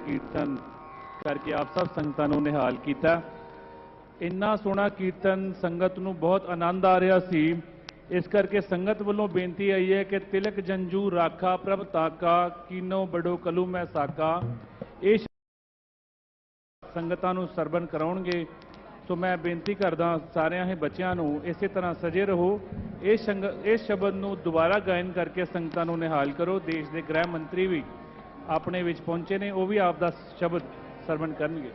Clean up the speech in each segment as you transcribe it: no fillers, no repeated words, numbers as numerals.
कीर्तन करके आप सब संगतां नूं निहाल कीता। इन्ना सोहना कीर्तन संगत नूं बहुत आनंद आ रहा सी। इस करके संगत वालों बेनती आई है कि तिलक जंजू राखा प्रभ ताका कीनो बड़ो कलू मैं साका, ये संगतां नूं सरबन कराउणगे। सो मैं बेनती करदा सारियां ही बच्चियां नूं इसे तरह सजे रहो। इस शब्द नूं दोबारा गायन करके संगतां नूं निहाल करो। देश के गृह मंत्री भी अपने विच पहुंचे ने, वो भी आपदा शब्द सरबन करनगे।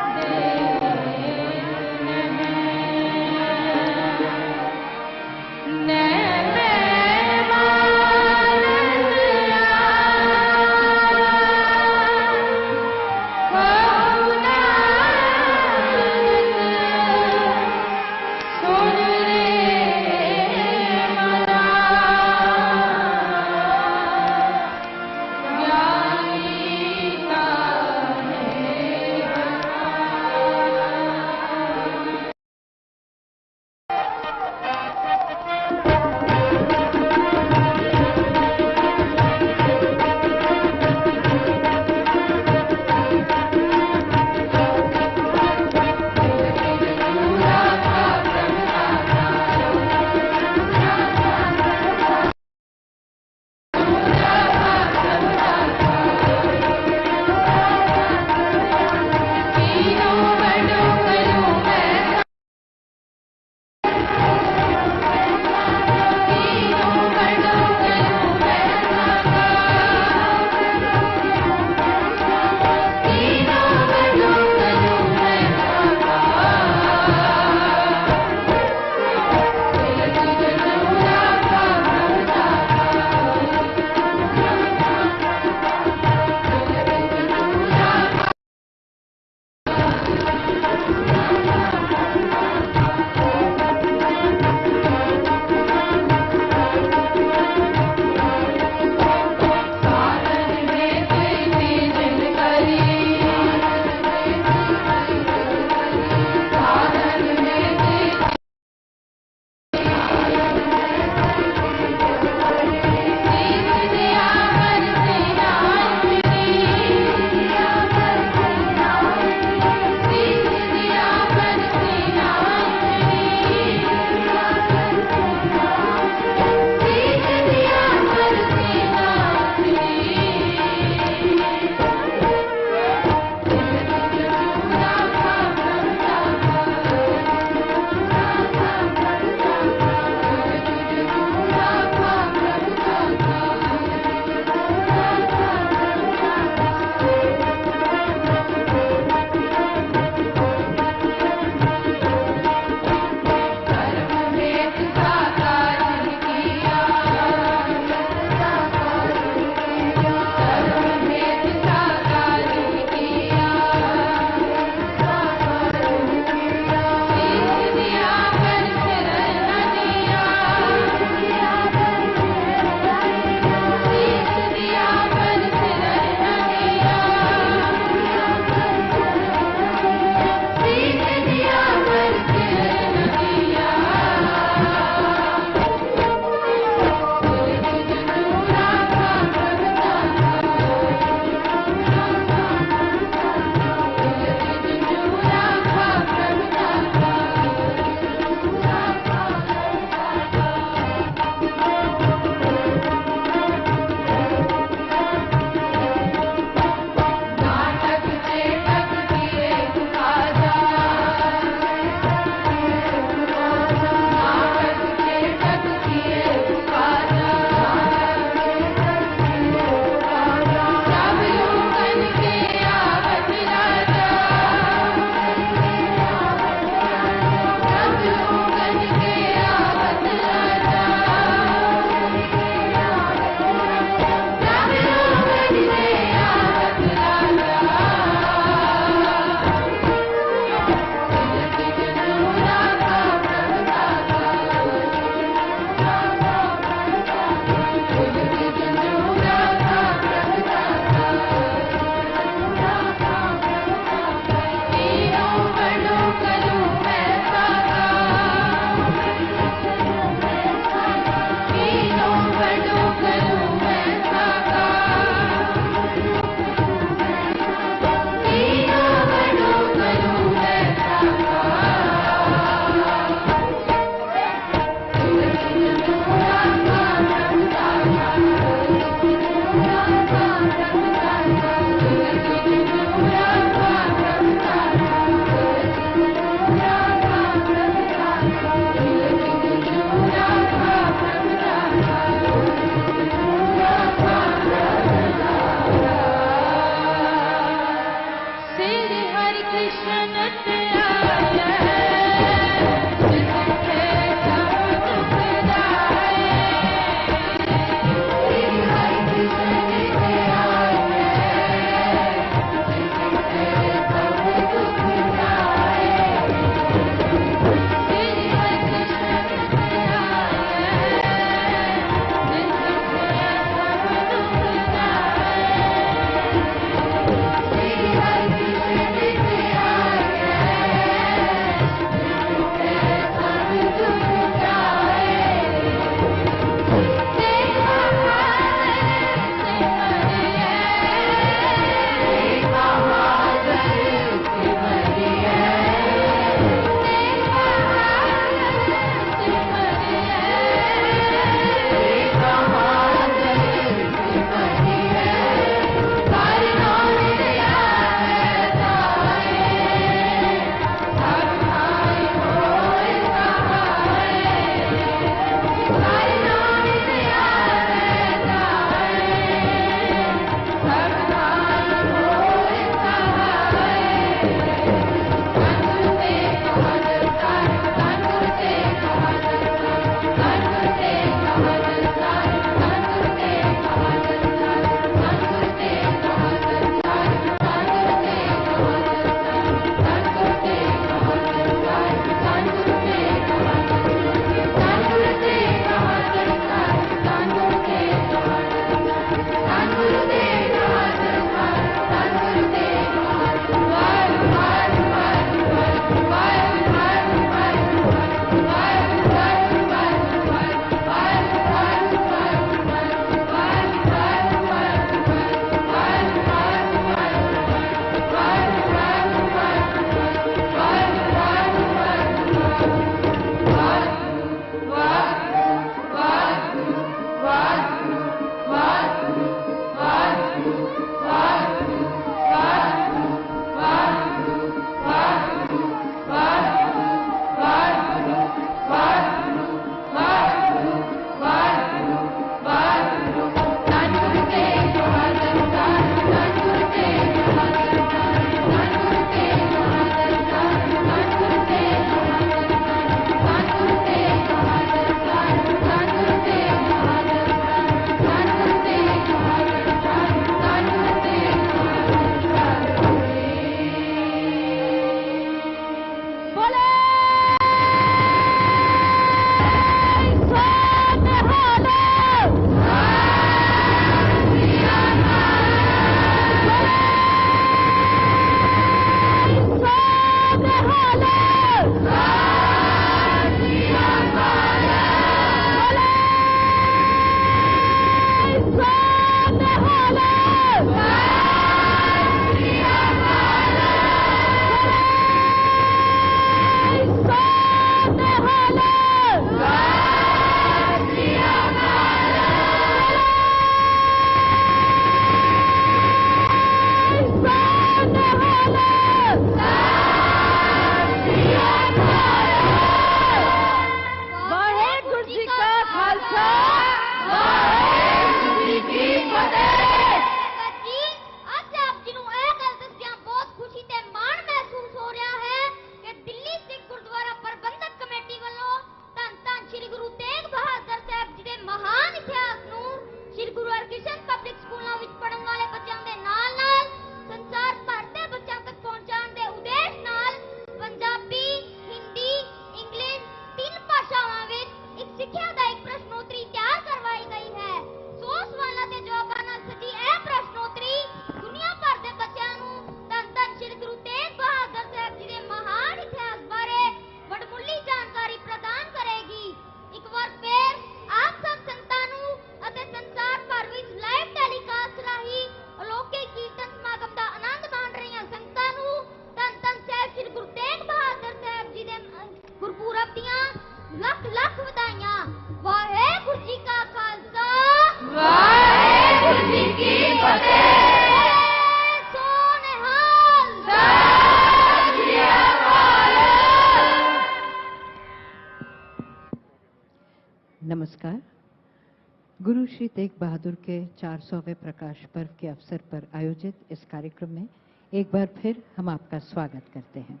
गुरु श्री तेग बहादुर के 400वें प्रकाश पर्व के अवसर पर आयोजित इस कार्यक्रम में एक बार फिर हम आपका स्वागत करते हैं।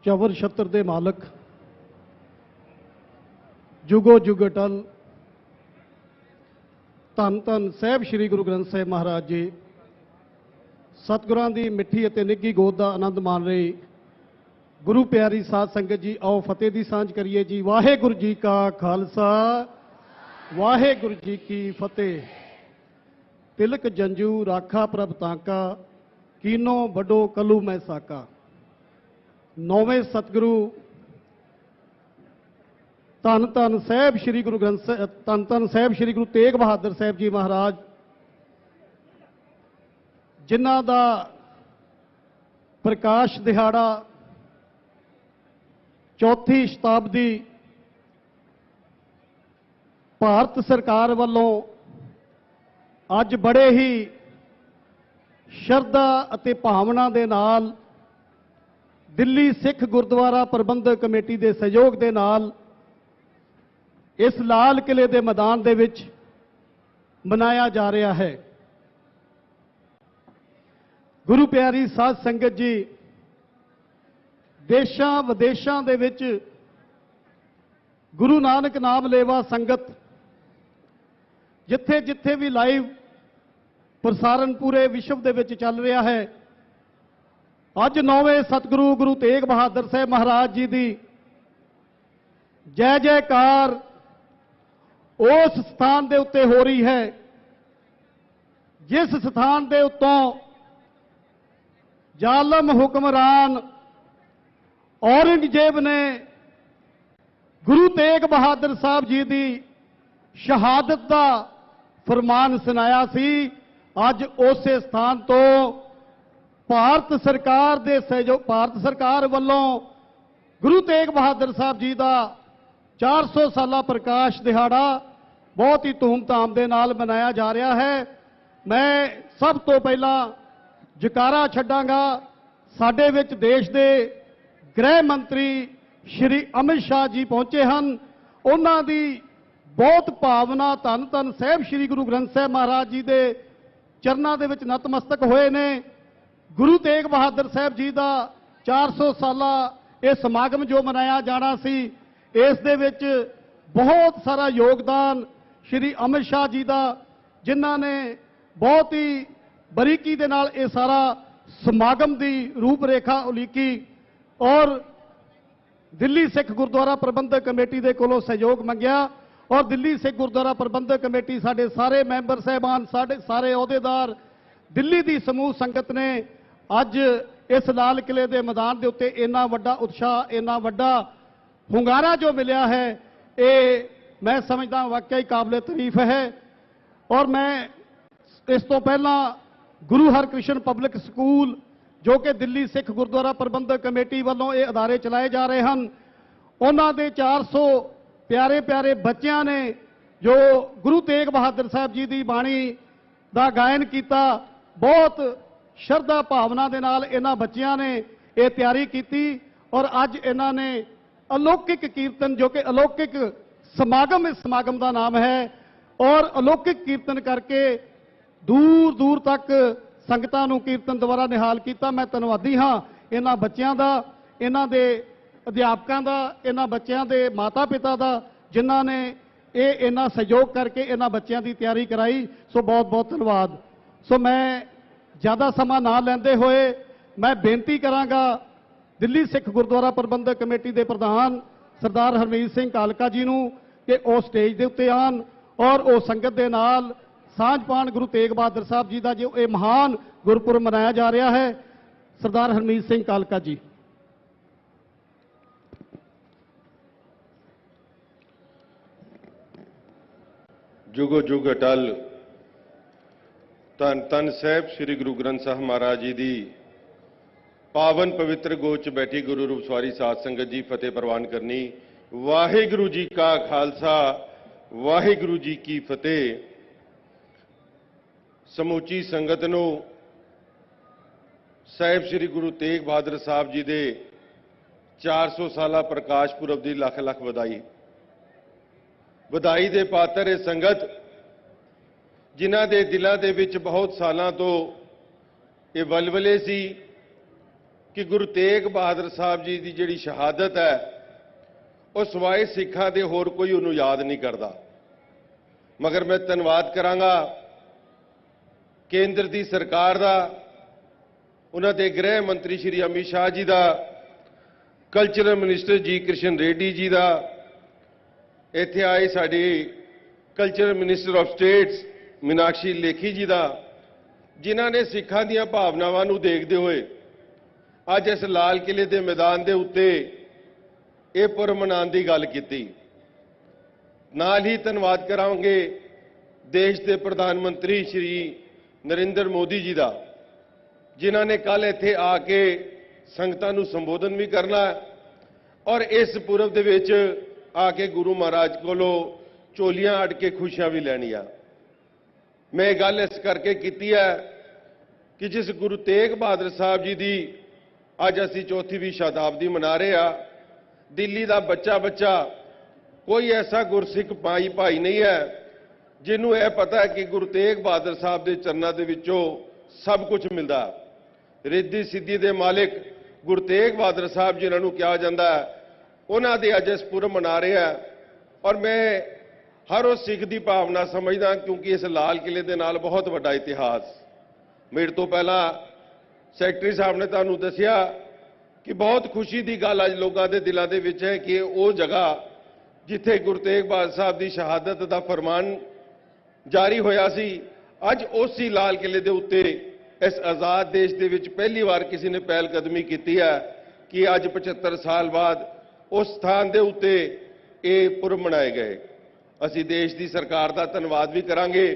चवर छत्र दे मालक जुगो जुग अटल धन धन साहब श्री गुरु ग्रंथ साहिब महाराज जी सतगुरां दी मिठी अते निੱਘੀ गोद का आनंद मान रही गुरु प्यारी साध संगत जी, आओ फतेह दी सांझ करिए जी। वाहेगुरु जी का खालसा वाहेगुरु जी की फतेह। तिलक जंजू राखा प्रभ ताका कीनो बडो कलू मैं साका। नौवें सतगुरु धन धन साहब श्री गुरु ग्रंथ धन धन साहब श्री गुरु तेग बहादुर साहब जी महाराज जिन्हां दा प्रकाश दिहाड़ा चौथी शताब्दी भारत सरकार वालों अज बड़े ही शरधा अते भावना दे नाल दिल्ली सिख गुरुद्वारा प्रबंधक कमेटी के सहयोग के नाल इस लाल किले के मैदान दे विच मनाया जा रहा है। गुरु प्यारी साध संगत जी, देशां विदेशां दे विच गुरु नानक नाम लेवा संगत जिथे जिथे भी लाइव प्रसारण पूरे विश्व दे विच चल रहा है। अज नौवें सतगुरु गुरु तेग बहादुर साहब महाराज जी की जय जयकार उस स्थान के उत्ते हो रही है जिस स्थान के उत्तों जालम हुक्मरान औरंगजेब ने गुरु तेग बहादुर साहब जी की शहादत का फरमान सुनाया सी। अज उस स्थान तो भारत सरकार दे सहयोग भारत सरकार वालों गुरु तेग बहादुर साहब जी का 400 साला प्रकाश दिहाड़ा बहुत ही धूमधाम के नाल मनाया जा रहा है। मैं सब तो पहला जकारा छड्डांगा साडे विच देश के गृह मंत्री श्री अमित शाह जी पहुंचे हैं। उन्हां दी बहुत भावना धन धन साहब श्री गुरु ग्रंथ साहब महाराज जी के चरनां दे विच नतमस्तक होए ने। गुरु तेग बहादुर साहब जी का 400 साला ये समागम जो मनाया जाना सी, इस दे विच बहुत सारा योगदान श्री अमित शाह जी का, जिन्हां ने बहुत ही बरीकी दे नाल ये सारा समागम की रूपरेखा उलीकी और दिल्ली सिख गुरुद्वारा प्रबंधक कमेटी के कोलों सहयोग मंगया और दिल्ली सिख गुरुद्वारा प्रबंधक कमेटी साडे सारे मैंबर साहबान साडे सारे अहुदेदार दिल्ली की समूह संगत ने अज इस लाल किले के मैदान के उत्ते इन्ना वड्डा उत्साह इन्ना वड्डा हुंगारा जो मिलिया है, ये मैं समझदा वाकई काबिले तारीफ है। और मैं इस तो पहला गुरु हरकृष्ण पब्लिक स्कूल जो कि दिल्ली सिख गुरुद्वारा प्रबंधक कमेटी वालों ये अदारे चलाए जा रहे हैं, उन्हां दे 400 प्यारे प्यारे बच्चों ने जो गुरु तेग बहादुर साहब जी की बाणी का गायन किया। बहुत श्रद्धा भावना के नाल इन्हां बच्चों ने ये तैयारी की और अज इन्हां ने अलौकिक कीर्तन जो कि अलौकिक समागम इस समागम का नाम है और अलौकिक कीर्तन करके दूर दूर तक संगतां नूं कीर्तन द्वारा निहाल किया। मैं धन्नवादी हाँ इन्हां बच्चों का, इन्हां दे अध्यापकों का, इन्हां बच्चों के माता पिता का, जिन्हां ने ये इन्ना सहयोग करके इन्हां बच्चों की तैयारी कराई। सो बहुत बहुत धन्यवाद। सो मैं ज़्यादा समा ना लेंदे होए मैं बेनती करांगा दिल्ली सिख गुरुद्वारा प्रबंधक कमेटी के प्रधान सरदार हरमीत सिंह कालका जी नूं कि वो स्टेज के उत्ते आन और वो संगत के नाल सांझ पाण गुरु तेग बहादुर साहब जी का जो ये महान गुरपुरब मनाया जा रहा है। सरदार हरमीत सिंह कालका जी। जुगो जुग अटल धन धन साहब श्री गुरु ग्रंथ साहब महाराज जी की पावन पवित्र गोच बैठी गुरु रूप सवारी साध संगत जी फतेह प्रवान करनी। वाहिगुरु जी का खालसा वाहिगुरु जी की फतेह। समूची संगत नूं साहिब श्री गुरु तेग बहादुर साहब जी के 400 ਸਾਲਾ ਪ੍ਰਕਾਸ਼ ਪੁਰਬ ਦੀ ਲੱਖ ਲੱਖ ਵਧਾਈ। ਵਧਾਈ ਦੇ ਪਾਤਰ ਇਹ ਸੰਗਤ ਜਿਨ੍ਹਾਂ ਦੇ ਦਿਲਾਂ ਦੇ ਵਿੱਚ ਬਹੁਤ ਸਾਲਾਂ ਤੋਂ ਇਹ ਵਲਵਲੇ ਸੀ ਕਿ ਗੁਰੂ ਤੇਗ ਬਹਾਦਰ ਸਾਹਿਬ ਜੀ ਦੀ ਜਿਹੜੀ ਸ਼ਹਾਦਤ ਹੈ ਉਹ ਸਿਵਾਏ ਸਿੱਖਾਂ ਦੇ ਹੋਰ ਕੋਈ ਉਹਨੂੰ ਯਾਦ ਨਹੀਂ ਕਰਦਾ। ਮਗਰ ਮੈਂ ਧੰਨਵਾਦ ਕਰਾਂਗਾ ਕੇਂਦਰ ਦੀ ਸਰਕਾਰ ਦਾ, ਉਹਨਾਂ ਦੇ ਗ੍ਰਹਿ ਮੰਤਰੀ ਸ਼੍ਰੀ ਅਮਿਤ ਸ਼ਾਹ ਜੀ ਦਾ, ਕਲਚਰਲ ਮਿਨਿਸਟਰ ਜੀ ਕ੍ਰਿਸ਼ਨ ਰੈੱਡੀ ਜੀ ਦਾ, ਇੱਥੇ ਆਏ ਸਾਡੇ cultural minister of states Meenakshi Lekhi ji ਦਾ, ਜਿਨ੍ਹਾਂ ਨੇ ਸਿੱਖਾਂ ਦੀਆਂ ਭਾਵਨਾਵਾਂ ਨੂੰ ਦੇਖਦੇ ਹੋਏ ਅੱਜ ਇਸ ਲਾਲ ਕਿਲੇ ਦੇ ਮੈਦਾਨ ਦੇ ਉੱਤੇ ਇਹ ਪੁਰਬ ਮਨਾਉਣ ਦੀ ਗੱਲ ਕੀਤੀ। ਨਾਲ ਹੀ ਧੰਨਵਾਦ ਕਰਾਂਗੇ ਦੇਸ਼ ਦੇ ਪ੍ਰਧਾਨ ਮੰਤਰੀ ਸ਼੍ਰੀ ਨਰਿੰਦਰ ਮੋਦੀ ਜੀ ਦਾ, ਜਿਨ੍ਹਾਂ ਨੇ ਕੱਲ ਇੱਥੇ ਆ ਕੇ ਸੰਗਤਾਂ ਨੂੰ ਸੰਬੋਧਨ ਵੀ ਕਰਨਾ ਔਰ ਇਸ ਪੁਰਬ ਦੇ ਵਿੱਚ ਆ ਕੇ ਗੁਰੂ ਮਹਾਰਾਜ ਕੋਲੋਂ ਝੋਲੀਆਂ ਅੱਡ ਕੇ ਖੁਸ਼ੀਆਂ ਵੀ ਲੈਣੀਆਂ। ਮੈਂ ਇਹ ਗੱਲ ਇਸ ਕਰਕੇ ਕੀਤੀ ਹੈ ਕਿ ਜਿਸ ਗੁਰੂ ਤੇਗ ਬਹਾਦਰ ਸਾਹਿਬ ਜੀ ਦੀ ਅੱਜ ਅਸੀਂ 4ਵੀਂ ਸ਼ਤਾਬਦੀ ਮਨਾ ਰਹੇ ਹਾਂ, ਦਿੱਲੀ ਦਾ ਬੱਚਾ ਕੋਈ ਐਸਾ ਗੁਰਸਿੱਖ ਭਾਈ ਨਹੀਂ ਹੈ ਜਿਹਨੂੰ ਇਹ ਪਤਾ ਹੈ ਕਿ ਗੁਰੂ ਤੇਗ ਬਹਾਦਰ ਸਾਹਿਬ ਦੇ ਚਰਨਾਂ ਦੇ ਵਿੱਚੋਂ ਸਭ ਕੁਝ ਮਿਲਦਾ। ਰਿੱਧੀ ਸਿੱਧੀ ਦੇ ਮਾਲਿਕ ਗੁਰੂ ਤੇਗ ਬਹਾਦਰ ਸਾਹਿਬ ਜਿਨ੍ਹਾਂ ਨੂੰ ਕਿਹਾ ਜਾਂਦਾ ਹੈ, ਉਹਨਾਂ ਦੇ ਅੱਜ ਇਸ ਪੁਰਬ ਮਨਾ ਰਹੇ ਹਾਂ ਔਰ ਮੈਂ ਹਰ ਉਸ ਸਿੱਖ ਦੀ ਭਾਵਨਾ ਸਮਝਦਾ ਕਿਉਂਕਿ ਇਸ ਲਾਲ ਕਿਲੇ ਦੇ ਨਾਲ ਬਹੁਤ ਵੱਡਾ ਇਤਿਹਾਸ। ਮੇਰੇ ਤੋਂ ਪਹਿਲਾਂ ਸੈਕਟਰੀ ਸਾਹਿਬ ਨੇ ਤੁਹਾਨੂੰ ਦੱਸਿਆ ਕਿ ਬਹੁਤ ਖੁਸ਼ੀ ਦੀ ਗੱਲ ਅੱਜ ਲੋਕਾਂ ਦੇ ਦਿਲਾਂ ਦੇ ਵਿੱਚ ਹੈ ਕਿ ਉਹ ਜਗ੍ਹਾ ਜਿੱਥੇ ਗੁਰੂ ਤੇਗ ਬਹਾਦਰ ਸਾਹਿਬ ਦੀ ਸ਼ਹਾਦਤ ਦਾ ਫਰਮਾਨ ਜਾਰੀ ਹੋਇਆ ਸੀ, ਅੱਜ ਉਸੇ ਲਾਲ ਕਿਲੇ ਦੇ ਉੱਤੇ ਇਸ ਆਜ਼ਾਦ ਦੇਸ਼ ਦੇ ਵਿੱਚ ਪਹਿਲੀ ਵਾਰ ਕਿਸੇ ਨੇ ਪਹਿਲ ਕਦਮੀ ਕੀਤੀ ਹੈ ਕਿ ਅੱਜ 75 ਸਾਲ ਬਾਅਦ ਉਸ ਸਥਾਨ ਦੇ ਉੱਤੇ ਇਹ ਪੁਰਬ ਮਨਾਏ ਗਏ। ਅਸੀਂ ਦੇਸ਼ ਦੀ ਸਰਕਾਰ ਦਾ ਧੰਨਵਾਦ ਵੀ ਕਰਾਂਗੇ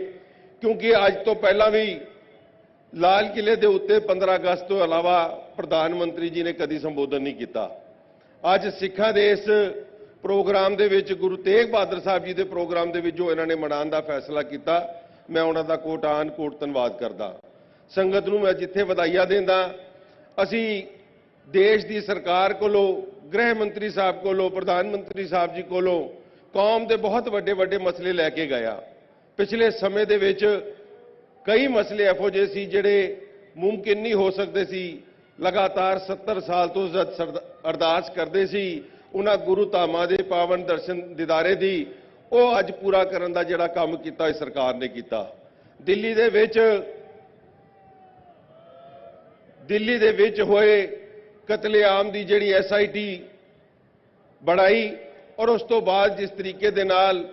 ਕਿਉਂਕਿ ਅੱਜ ਤੋਂ ਪਹਿਲਾਂ ਵੀ ਲਾਲ ਕਿਲੇ ਦੇ ਉੱਤੇ 15 ਅਗਸਤ ਤੋਂ ਇਲਾਵਾ ਪ੍ਰਧਾਨ ਮੰਤਰੀ ਜੀ ਨੇ ਕਦੀ ਸੰਬੋਧਨ ਨਹੀਂ ਕੀਤਾ। ਅੱਜ ਸਿੱਖਾਂ ਦੇ ਇਸ ਪ੍ਰੋਗਰਾਮ ਦੇ ਵਿੱਚ ਗੁਰੂ ਤੇਗ ਬਹਾਦਰ ਸਾਹਿਬ ਜੀ ਦੇ ਪ੍ਰੋਗਰਾਮ ਦੇ ਵਿੱਚ ਜੋ ਇਹਨਾਂ ਨੇ ਮਨਾਉਣ ਦਾ ਫੈਸਲਾ ਕੀਤਾ, ਮੈਂ ਉਹਨਾਂ ਦਾ ਕੋਟਾਨ ਕੋਟ ਧੰਨਵਾਦ ਕਰਦਾ। ਸੰਗਤ ਨੂੰ ਮੈਂ ਜਿੱਥੇ ਵਧਾਈਆਂ ਦਿੰਦਾ, ਅਸੀਂ ਦੇਸ਼ ਦੀ ਸਰਕਾਰ ਕੋਲੋਂ, ਗ੍ਰਹਿ ਮੰਤਰੀ ਸਾਹਿਬ ਕੋਲੋਂ, ਪ੍ਰਧਾਨ ਮੰਤਰੀ ਸਾਹਿਬ ਜੀ ਕੋਲੋਂ ਕੌਮ ਦੇ ਬਹੁਤ ਵੱਡੇ ਮਸਲੇ ਲੈ ਕੇ ਗਿਆ। ਪਿਛਲੇ ਸਮੇਂ ਦੇ ਵਿੱਚ ਕਈ ਮਸਲੇ ਇਹੋ ਜਿਹੇ ਸੀ ਜਿਹੜੇ ਮੁਮਕਿਨ ਨਹੀਂ ਹੋ ਸਕਦੇ ਸੀ। ਲਗਾਤਾਰ 70 ਸਾਲ ਤੋਂ ਜਦ ਅਰਦਾਸ ਕਰਦੇ ਸੀ ਉਹਨਾਂ ਗੁਰੂ ਧਾਮਾਂ ਦੇ ਪਾਵਨ ਦਰਸ਼ਨ ਦਿਦਾਰੇ ਦੀ, ਉਹ ਅੱਜ ਪੂਰਾ ਕਰਨ ਦਾ ਜਿਹੜਾ ਕੰਮ ਕੀਤਾ ਇਸ ਸਰਕਾਰ ਨੇ ਕੀਤਾ। ਦਿੱਲੀ ਦੇ ਵਿੱਚ ਹੋਏ ਕਤਲੇਆਮ ਦੀ ਜਿਹੜੀ SIT ਬਣਾਈ ਔਰ ਉਸ ਤੋਂ ਬਾਅਦ ਜਿਸ ਤਰੀਕੇ ਦੇ ਨਾਲ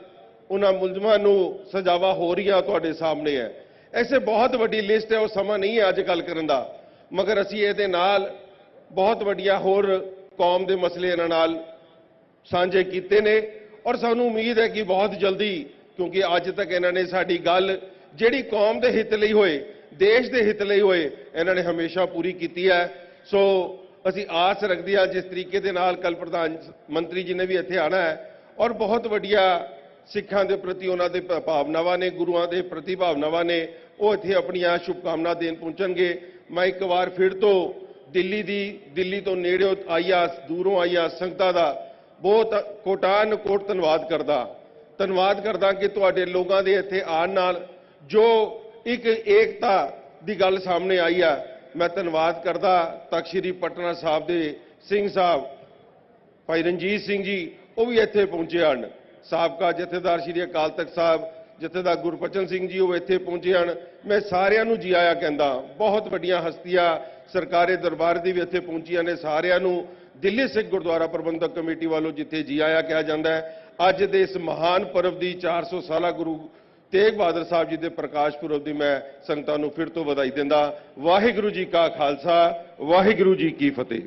ਉਹਨਾਂ ਮੁਲਜ਼ਮਾਂ ਨੂੰ ਸਜ਼ਾਵਾਂ ਹੋ ਰਹੀਆਂ ਤੁਹਾਡੇ ਸਾਹਮਣੇ ਹੈ। ਐਸੇ ਬਹੁਤ ਵੱਡੀ ਲਿਸਟ ਹੈ, ਉਹ ਸਮਾਂ ਨਹੀਂ ਹੈ ਅੱਜ ਗੱਲ ਕਰਨ ਦਾ, ਮਗਰ ਅਸੀਂ ਇਹਦੇ ਨਾਲ ਬਹੁਤ ਵੱਡੀਆਂ ਹੋਰ ਕੌਮ ਦੇ ਮਸਲੇ ਇਹਨਾਂ ਨਾਲ ਸਾਂਝੇ ਕੀਤੇ ਨੇ ਔਰ ਸਾਨੂੰ ਉਮੀਦ ਹੈ ਕਿ ਬਹੁਤ ਜਲਦੀ, ਕਿਉਂਕਿ ਅੱਜ ਤੱਕ ਇਹਨਾਂ ਨੇ ਸਾਡੀ ਗੱਲ ਜਿਹੜੀ ਕੌਮ ਦੇ ਹਿੱਤ ਲਈ ਹੋਏ, ਦੇਸ਼ ਦੇ ਹਿੱਤ ਲਈ ਹੋਏ, ਇਹਨਾਂ ਨੇ ਹਮੇਸ਼ਾ ਪੂਰੀ ਕੀਤੀ ਹੈ। ਸੋ ਅਸੀਂ ਆਸ ਰੱਖਦੇ ਹਾਂ ਜਿਸ ਤਰੀਕੇ ਦੇ ਨਾਲ ਕੱਲ ਪ੍ਰਧਾਨ ਮੰਤਰੀ ਜੀ ਨੇ ਵੀ ਇੱਥੇ ਆਣਾ ਹੈ ਔਰ ਬਹੁਤ ਵੱਡੀਆਂ ਸਿੱਖਾਂ ਦੇ ਪ੍ਰਤੀ ਉਹਨਾਂ ਦੇ ਭਾਵਨਾਵਾਂ ਨੇ, ਗੁਰੂਆਂ ਦੇ ਪ੍ਰਤੀ ਭਾਵਨਾਵਾਂ ਨੇ, ਉਹ ਇੱਥੇ ਆਪਣੀਆਂ ਸ਼ੁਭਕਾਮਨਾ ਦੇਣ ਪਹੁੰਚਣਗੇ। ਮੈਂ ਇੱਕ ਵਾਰ ਫਿਰ ਤੋਂ ਦਿੱਲੀ ਤੋਂ ਨੇੜਿਓਂ ਆਈਆਂ, ਦੂਰੋਂ ਆਈਆਂ ਸੰਗਤਾਂ ਦਾ ਬਹੁਤ ਕੋਟਾਨ ਕੋਟ ਧੰਨਵਾਦ ਕਰਦਾ ਕਿ ਤੁਹਾਡੇ ਲੋਕਾਂ ਦੇ ਇੱਥੇ ਆਉਣ ਨਾਲ ਜੋ ਇੱਕ ਏਕਤਾ ਦੀ ਗੱਲ ਸਾਹਮਣੇ ਆਈ ਆ। ਮੈਂ ਧੰਨਵਾਦ ਕਰਦਾ ਤਖ਼ਤ ਸ੍ਰੀ ਪਟਨਾ ਸਾਹਿਬ ਦੇ ਸਿੰਘ ਸਾਹਿਬ ਭਾਈ ਰਣਜੀਤ ਸਿੰਘ ਜੀ, ਉਹ ਵੀ ਇੱਥੇ ਪਹੁੰਚੇ ਹਨ। ਸਾਬਕਾ ਜਥੇਦਾਰ ਸ੍ਰੀ ਅਕਾਲ ਤਖ਼ਤ ਸਾਹਿਬ ਜਥੇਦਾਰ ਗੁਰਬਚਨ ਸਿੰਘ ਜੀ, ਉਹ ਇੱਥੇ ਪਹੁੰਚੇ ਹਨ। ਮੈਂ ਸਾਰਿਆਂ ਨੂੰ ਜੀ ਆਇਆ ਕਹਿੰਦਾ। ਬਹੁਤ ਵੱਡੀਆਂ ਹਸਤੀਆਂ ਸਰਕਾਰੀ ਦਰਬਾਰ ਦੀ ਵੀ ਇੱਥੇ ਪਹੁੰਚੀਆਂ ਨੇ। ਸਾਰਿਆਂ ਨੂੰ ਦਿੱਲੀ ਸਿੱਖ ਗੁਰਦੁਆਰਾ ਪ੍ਰਬੰਧਕ ਕਮੇਟੀ ਵੱਲੋਂ ਜਿੱਥੇ ਜੀ ਆਇਆ ਕਿਹਾ ਜਾਂਦਾ ਹੈ। ਅੱਜ ਦੇ ਇਸ ਮਹਾਨ ਪਰਵ ਦੀ 400 ਸਾਲਾ ਗੁਰੂ ਤੇਗ ਬਹਾਦਰ ਸਾਹਿਬ ਜੀ ਦੇ ਪ੍ਰਕਾਸ਼ ਪੁਰਬ ਦੀ ਮੈਂ ਸੰਗਤਾਂ ਨੂੰ ਫਿਰ ਤੋਂ ਵਧਾਈ ਦਿੰਦਾ। ਵਾਹਿਗੁਰੂ ਜੀ ਕਾ ਖਾਲਸਾ, ਵਾਹਿਗੁਰੂ ਜੀ ਕੀ ਫਤਿਹ।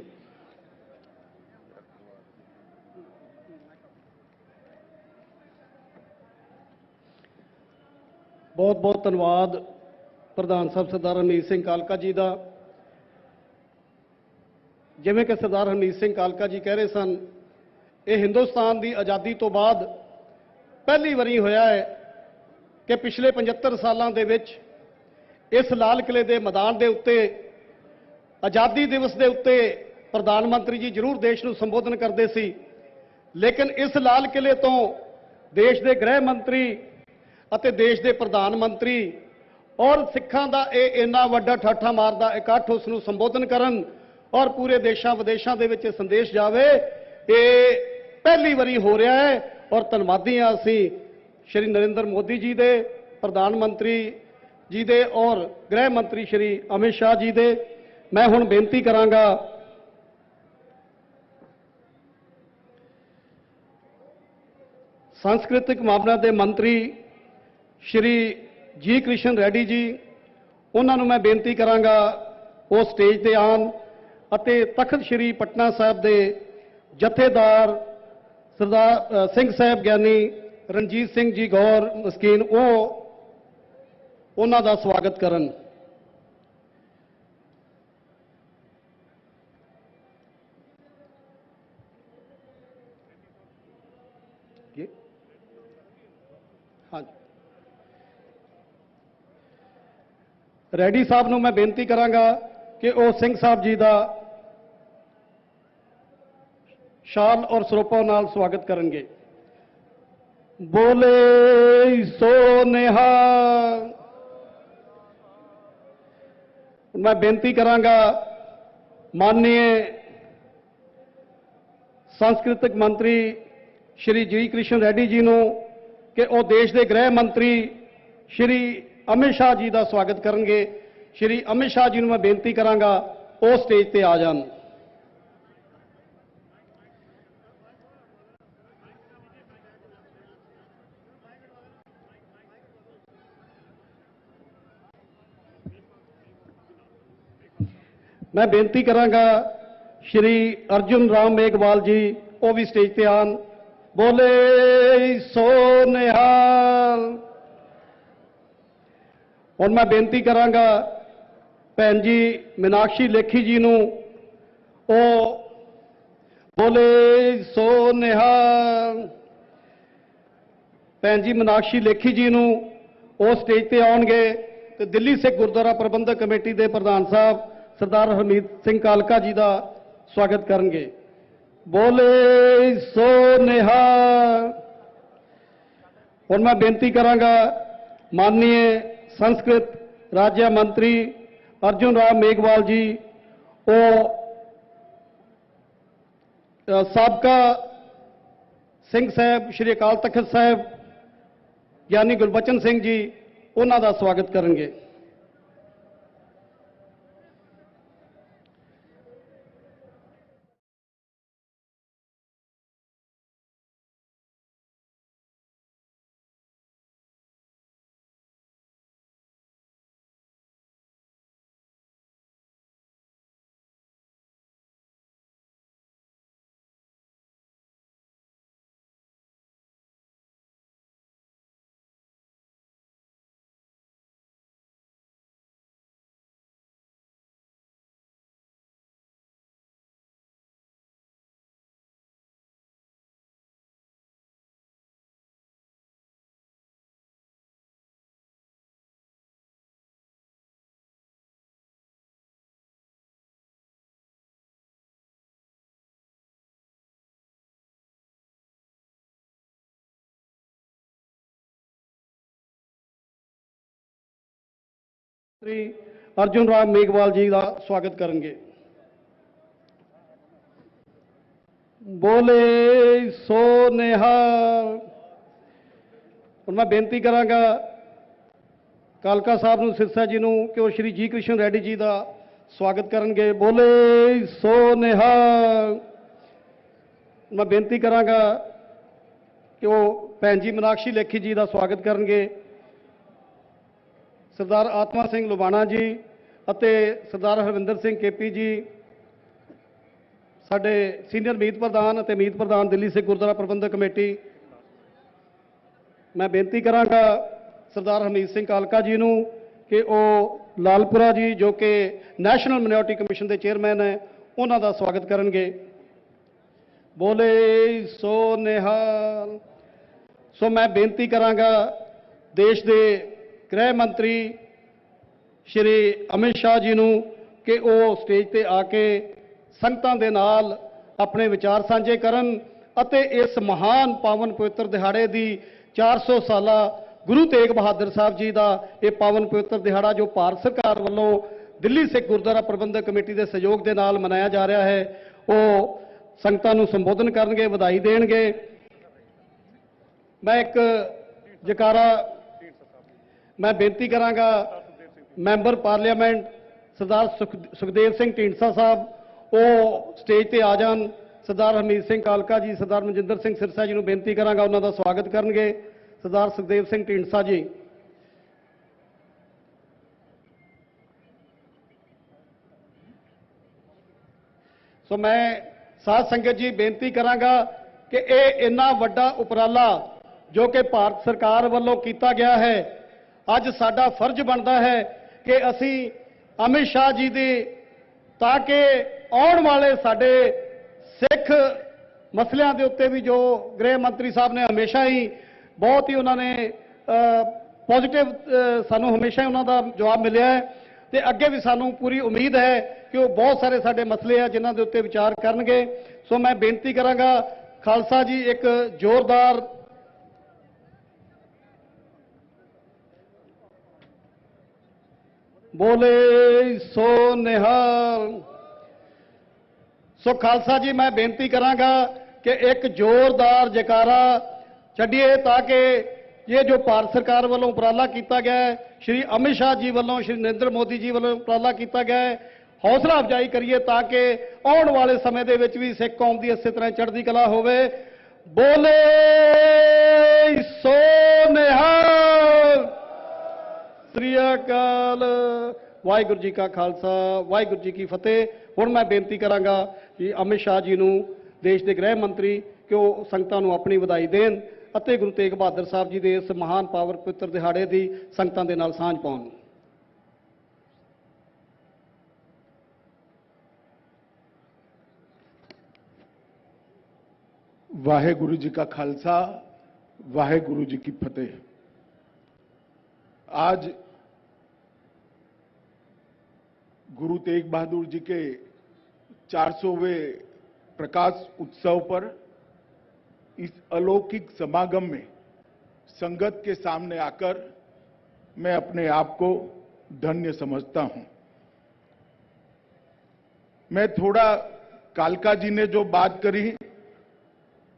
ਬਹੁਤ ਬਹੁਤ ਧੰਨਵਾਦ ਪ੍ਰਧਾਨ ਸਾਹਿਬ ਸਰਦਾਰ ਹਰਮੀਤ ਸਿੰਘ ਕਾਲਕਾ ਜੀ ਦਾ। ਜਿਵੇਂ ਕਿ ਸਰਦਾਰ ਹਰਮੀਤ ਸਿੰਘ ਕਾਲਕਾ ਜੀ ਕਹਿ ਰਹੇ ਸਨ, ਇਹ ਹਿੰਦੁਸਤਾਨ ਦੀ ਆਜ਼ਾਦੀ ਤੋਂ ਬਾਅਦ ਪਹਿਲੀ ਵਾਰੀ ਹੋਇਆ ਹੈ ਕਿ ਪਿਛਲੇ 75 ਸਾਲਾਂ ਦੇ ਵਿੱਚ ਇਸ ਲਾਲ ਕਿਲੇ ਦੇ ਮੈਦਾਨ ਦੇ ਉੱਤੇ ਆਜ਼ਾਦੀ ਦਿਵਸ ਦੇ ਉੱਤੇ ਪ੍ਰਧਾਨ ਮੰਤਰੀ ਜੀ ਜ਼ਰੂਰ ਦੇਸ਼ ਨੂੰ ਸੰਬੋਧਨ ਕਰਦੇ ਸੀ, ਲੇਕਿਨ ਇਸ ਲਾਲ ਕਿਲੇ ਤੋਂ ਦੇਸ਼ ਦੇ ਗ੍ਰਹਿ ਮੰਤਰੀ ਅਤੇ ਦੇਸ਼ ਦੇ ਪ੍ਰਧਾਨ ਮੰਤਰੀ ਔਰ ਸਿੱਖਾਂ ਦਾ ਇਹ ਇੰਨਾ ਵੱਡਾ ਠਾਠਾ ਮਾਰਦਾ ਇਕੱਠ ਉਸ ਨੂੰ ਸੰਬੋਧਨ ਕਰਨ ਔਰ ਪੂਰੇ ਦੇਸ਼ਾਂ ਵਿਦੇਸ਼ਾਂ ਦੇ ਵਿੱਚ ਸੰਦੇਸ਼ ਜਾਵੇ, ਇਹ ਪਹਿਲੀ ਵਾਰੀ ਹੋ ਰਿਹਾ ਹੈ। ਔਰ ਧੰਨਵਾਦੀ ਹਾਂ ਅਸੀਂ ਸ਼੍ਰੀ ਨਰਿੰਦਰ ਮੋਦੀ ਜੀ ਦੇ, ਪ੍ਰਧਾਨ ਮੰਤਰੀ ਜੀ ਦੇ ਔਰ ਗ੍ਰਹਿ ਮੰਤਰੀ ਸ਼੍ਰੀ ਅਮਿਤ ਸ਼ਾਹ ਜੀ ਦੇ। ਮੈਂ ਹੁਣ ਬੇਨਤੀ ਕਰਾਂਗਾ सांस्कृतिक मामलों के मंत्री श्री जी कृष्ण रेड्डी जी, उन्होंने मैं बेनती करांगा वो स्टेज ते आन अते तखत श्री पटना साहब के जथेदार सरदार सिंह साहब ज्ञानी रणजीत सिंह जी गौर मस्कीन वो उन्हों का स्वागत करन। हाँ, रेड्डी साहब ਨੂੰ मैं बेनती करांगा कि वो सिंह साहब जी का शाल और ਸਰੋਪਾ नाल स्वागत करेंगे। बोले सो निहाल। मैं बेनती करांगा माननीय सांस्कृतिक मंत्री श्री जी कृष्ण रेड्डी जी ਨੂੰ कि वो देश के गृह मंत्री श्री अमित शाह जी का स्वागत करेंगे। श्री अमित शाह जी को मैं बेनती करांगा वो स्टेज पर आ जान। मैं बेनती करांगा श्री अर्जुन राम मेघवाल जी वो भी स्टेज पर आन। बोले सो निहाल। और मैं बेनती करांगा भैन जी मीनाक्षी लेखी जी नूं ओ बोले सो निहाल। भैन जी मीनाक्षी लेखी जी नूं ओ स्टेज पे आउणगे ते दिल्ली सिख गुरुद्वारा प्रबंधक कमेटी के प्रधान साहब सरदार हरमीत सिंह कालका जी का स्वागत करेंगे। बोले सो निहाल। और मैं बेनती करांगा माननीय संस्कृत राज्य मंत्री अर्जुन राम मेघवाल जी वो साबका सिंह साहब श्री अकाल तखत साहब ज्ञानी गुरबचन सिंह जी उन्हों का स्वागत करेंगे। श्री अर्जुन राम मेघवाल जी का स्वागत करेंगे। बोले सो निहाल। और मैं बेनती करांगा कालका साहब नूं सिरसा जी नूं कि वो श्री जी कृष्ण रेड्डी जी का स्वागत करेंगे। बोले सो निहाल। मैं बेनती करांगा कि वो भैन जी मीनाक्षी लेखी जी का स्वागत करेंगे। सरदार आत्मा सिंह लुबाना जी अते सरदार हरविंदर सिंह केपी जी साडे सीनियर मीत प्रधान अते मीत प्रधान दिल्ली सिख गुरुद्वारा प्रबंधक कमेटी। मैं बेनती करांगा सरदार हरमीत सिंह कालका जी नूं कि वो लालपुरा जी जो कि नैशनल माइनॉरिटी कमीशन के चेयरमैन है उन्हों का स्वागत करेंगे। बोले सो निहाल। सो मैं बेनती करांगा देश के गृह मंत्री श्री अमित शाह जी नूं कि वो स्टेज पे आके ਸੰਗਤਾਂ ਦੇ ਨਾਲ ਆਪਣੇ ਵਿਚਾਰ ਸਾਂਝੇ ਕਰਨ ਅਤੇ ਇਸ ਮਹਾਨ ਪਾਵਨ ਪਵਿੱਤਰ ਦਿਹਾੜੇ ਦੀ 400 ਸਾਲਾ ਗੁਰੂ ਤੇਗ ਬਹਾਦਰ ਸਾਹਿਬ ਜੀ ਦਾ ਇਹ ਪਾਵਨ ਪਵਿੱਤਰ ਦਿਹਾੜਾ ਜੋ ਭਾਰਤ ਸਰਕਾਰ ਵੱਲੋਂ ਦਿੱਲੀ ਸਿੱਖ ਗੁਰਦੁਆਰਾ ਪ੍ਰਬੰਧਕ ਕਮੇਟੀ ਦੇ ਸਹਿਯੋਗ ਦੇ ਨਾਲ ਮਨਾਇਆ ਜਾ ਰਿਹਾ ਹੈ, ਉਹ ਸੰਗਤਾਂ ਨੂੰ ਸੰਬੋਧਨ ਕਰਨਗੇ, ਵਧਾਈ ਦੇਣਗੇ। ਮੈਂ ਇੱਕ ਜਕਾਰਾ ਮੈਂ ਬੇਨਤੀ ਕਰਾਂਗਾ ਮੈਂਬਰ ਪਾਰਲੀਮੈਂਟ ਸਰਦਾਰ ਸੁਖਦੇਵ ਸਿੰਘ ਢੀਂਡਸਾ ਸਾਹਿਬ ਉਹ ਸਟੇਜ ਤੇ ਆ ਜਾਣ। ਸਰਦਾਰ ਹਰਮੀਤ ਸਿੰਘ ਕਾਲਕਾ ਜੀ, ਸਰਦਾਰ ਮਨਜਿੰਦਰ ਸਿੰਘ ਸਿਰਸਾ ਜੀ ਨੂੰ ਬੇਨਤੀ ਕਰਾਂਗਾ ਉਹਨਾਂ ਦਾ ਸਵਾਗਤ ਕਰਨਗੇ। ਸਰਦਾਰ ਸੁਖਦੇਵ ਸਿੰਘ ਢੀਂਡਸਾ ਜੀ। ਸੋ ਮੈਂ ਸਾਧ ਸੰਗਤ ਜੀ ਬੇਨਤੀ ਕਰਾਂਗਾ ਕਿ ਇਹ ਇੰਨਾ ਵੱਡਾ ਉਪਰਾਲਾ ਜੋ ਕਿ ਭਾਰਤ ਸਰਕਾਰ ਵੱਲੋਂ ਕੀਤਾ ਗਿਆ ਹੈ, ਅੱਜ ਸਾਡਾ ਫਰਜ਼ ਬਣਦਾ ਹੈ ਕਿ ਅਸੀਂ ਅਮਿਤ ਸ਼ਾਹ ਜੀ ਦੀ ਤਾਂ ਕਿ ਆਉਣ ਵਾਲੇ ਸਾਡੇ ਸਿੱਖ ਮਸਲਿਆਂ ਦੇ ਉੱਤੇ ਵੀ ਜੋ ਗ੍ਰਹਿ ਮੰਤਰੀ ਸਾਹਿਬ ਨੇ ਹਮੇਸ਼ਾ ਹੀ ਬਹੁਤ ਹੀ ਉਹਨਾਂ ਨੇ ਪੋਜ਼ਿਟਿਵ ਸਾਨੂੰ ਹਮੇਸ਼ਾ ਹੀ ਉਹਨਾਂ ਦਾ ਜਵਾਬ ਮਿਲਿਆ ਹੈ ਤੇ ਅੱਗੇ ਵੀ ਸਾਨੂੰ ਪੂਰੀ ਉਮੀਦ ਹੈ ਕਿ ਉਹ ਬਹੁਤ ਸਾਰੇ ਸਾਡੇ ਮਸਲੇ ਆ ਜਿਨ੍ਹਾਂ ਦੇ ਉੱਤੇ ਵਿਚਾਰ ਕਰਨਗੇ। ਸੋ ਮੈਂ ਬੇਨਤੀ ਕਰਾਂਗਾ ਖਾਲਸਾ ਜੀ ਇੱਕ ਜ਼ੋਰਦਾਰ ਬੋਲੇ ਸੋ ਨਿਹਾਲ। ਸੋ ਖਾਲਸਾ ਜੀ ਮੈਂ ਬੇਨਤੀ ਕਰਾਂਗਾ ਕਿ ਇੱਕ ਜ਼ੋਰਦਾਰ ਜੈਕਾਰਾ ਛੱਡੀਏ ਤਾਂ ਕਿ ਇਹ ਜੋ ਭਾਰਤ ਸਰਕਾਰ ਵੱਲੋਂ ਉਪਰਾਲਾ ਕੀਤਾ ਗਿਆ ਹੈ, ਸ਼੍ਰੀ ਅਮਿਤ ਸ਼ਾਹ ਜੀ ਵੱਲੋਂ, ਸ਼੍ਰੀ ਨਰਿੰਦਰ ਮੋਦੀ ਜੀ ਵੱਲੋਂ ਉਪਰਾਲਾ ਕੀਤਾ ਗਿਆ ਹੈ, ਹੌਸਲਾ ਅਫਜ਼ਾਈ ਕਰੀਏ ਤਾਂ ਕਿ ਆਉਣ ਵਾਲੇ ਸਮੇਂ ਦੇ ਵਿੱਚ ਵੀ ਸਿੱਖ ਕੌਮ ਦੀ ਇਸੇ ਤਰ੍ਹਾਂ ਚੜ੍ਹਦੀ ਕਲਾ ਹੋਵੇ। ਬੋਲੇ ਸੋ ਨਿਹਾਲ। ਸ੍ਰੀ ਅਕਾਲ। ਵਾਹਿਗੁਰੂ ਜੀ ਕਾ ਖਾਲਸਾ, ਵਾਹਿਗੁਰੂ ਜੀ ਕੀ ਫਤਿਹ। ਹੁਣ ਮੈਂ ਬੇਨਤੀ ਕਰਾਂਗਾ ਕਿ ਅਮਿਤ ਸ਼ਾਹ ਜੀ ਨੂੰ ਦੇਸ਼ ਦੇ ਗ੍ਰਹਿ ਮੰਤਰੀ ਕਿ ਉਹ ਸੰਗਤਾਂ ਨੂੰ ਆਪਣੀ ਵਧਾਈ ਦੇਣ ਅਤੇ ਗੁਰੂ ਤੇਗ ਬਹਾਦਰ ਸਾਹਿਬ ਜੀ ਦੇ ਇਸ ਮਹਾਨ ਪਾਵਨ ਪਵਿੱਤਰ ਦਿਹਾੜੇ ਦੀ ਸੰਗਤਾਂ ਦੇ ਨਾਲ ਸਾਂਝ ਪਾਉਣ। वाहेगुरु जी का खालसा, वाहेगुरु जी की फतेह। आज गुरु तेग बहादुर जी के 400वें प्रकाश उत्सव पर इस अलौकिक समागम में संगत के सामने आकर मैं अपने आप को धन्य समझता हूं। मैं थोड़ा कालका जी ने जो बात करी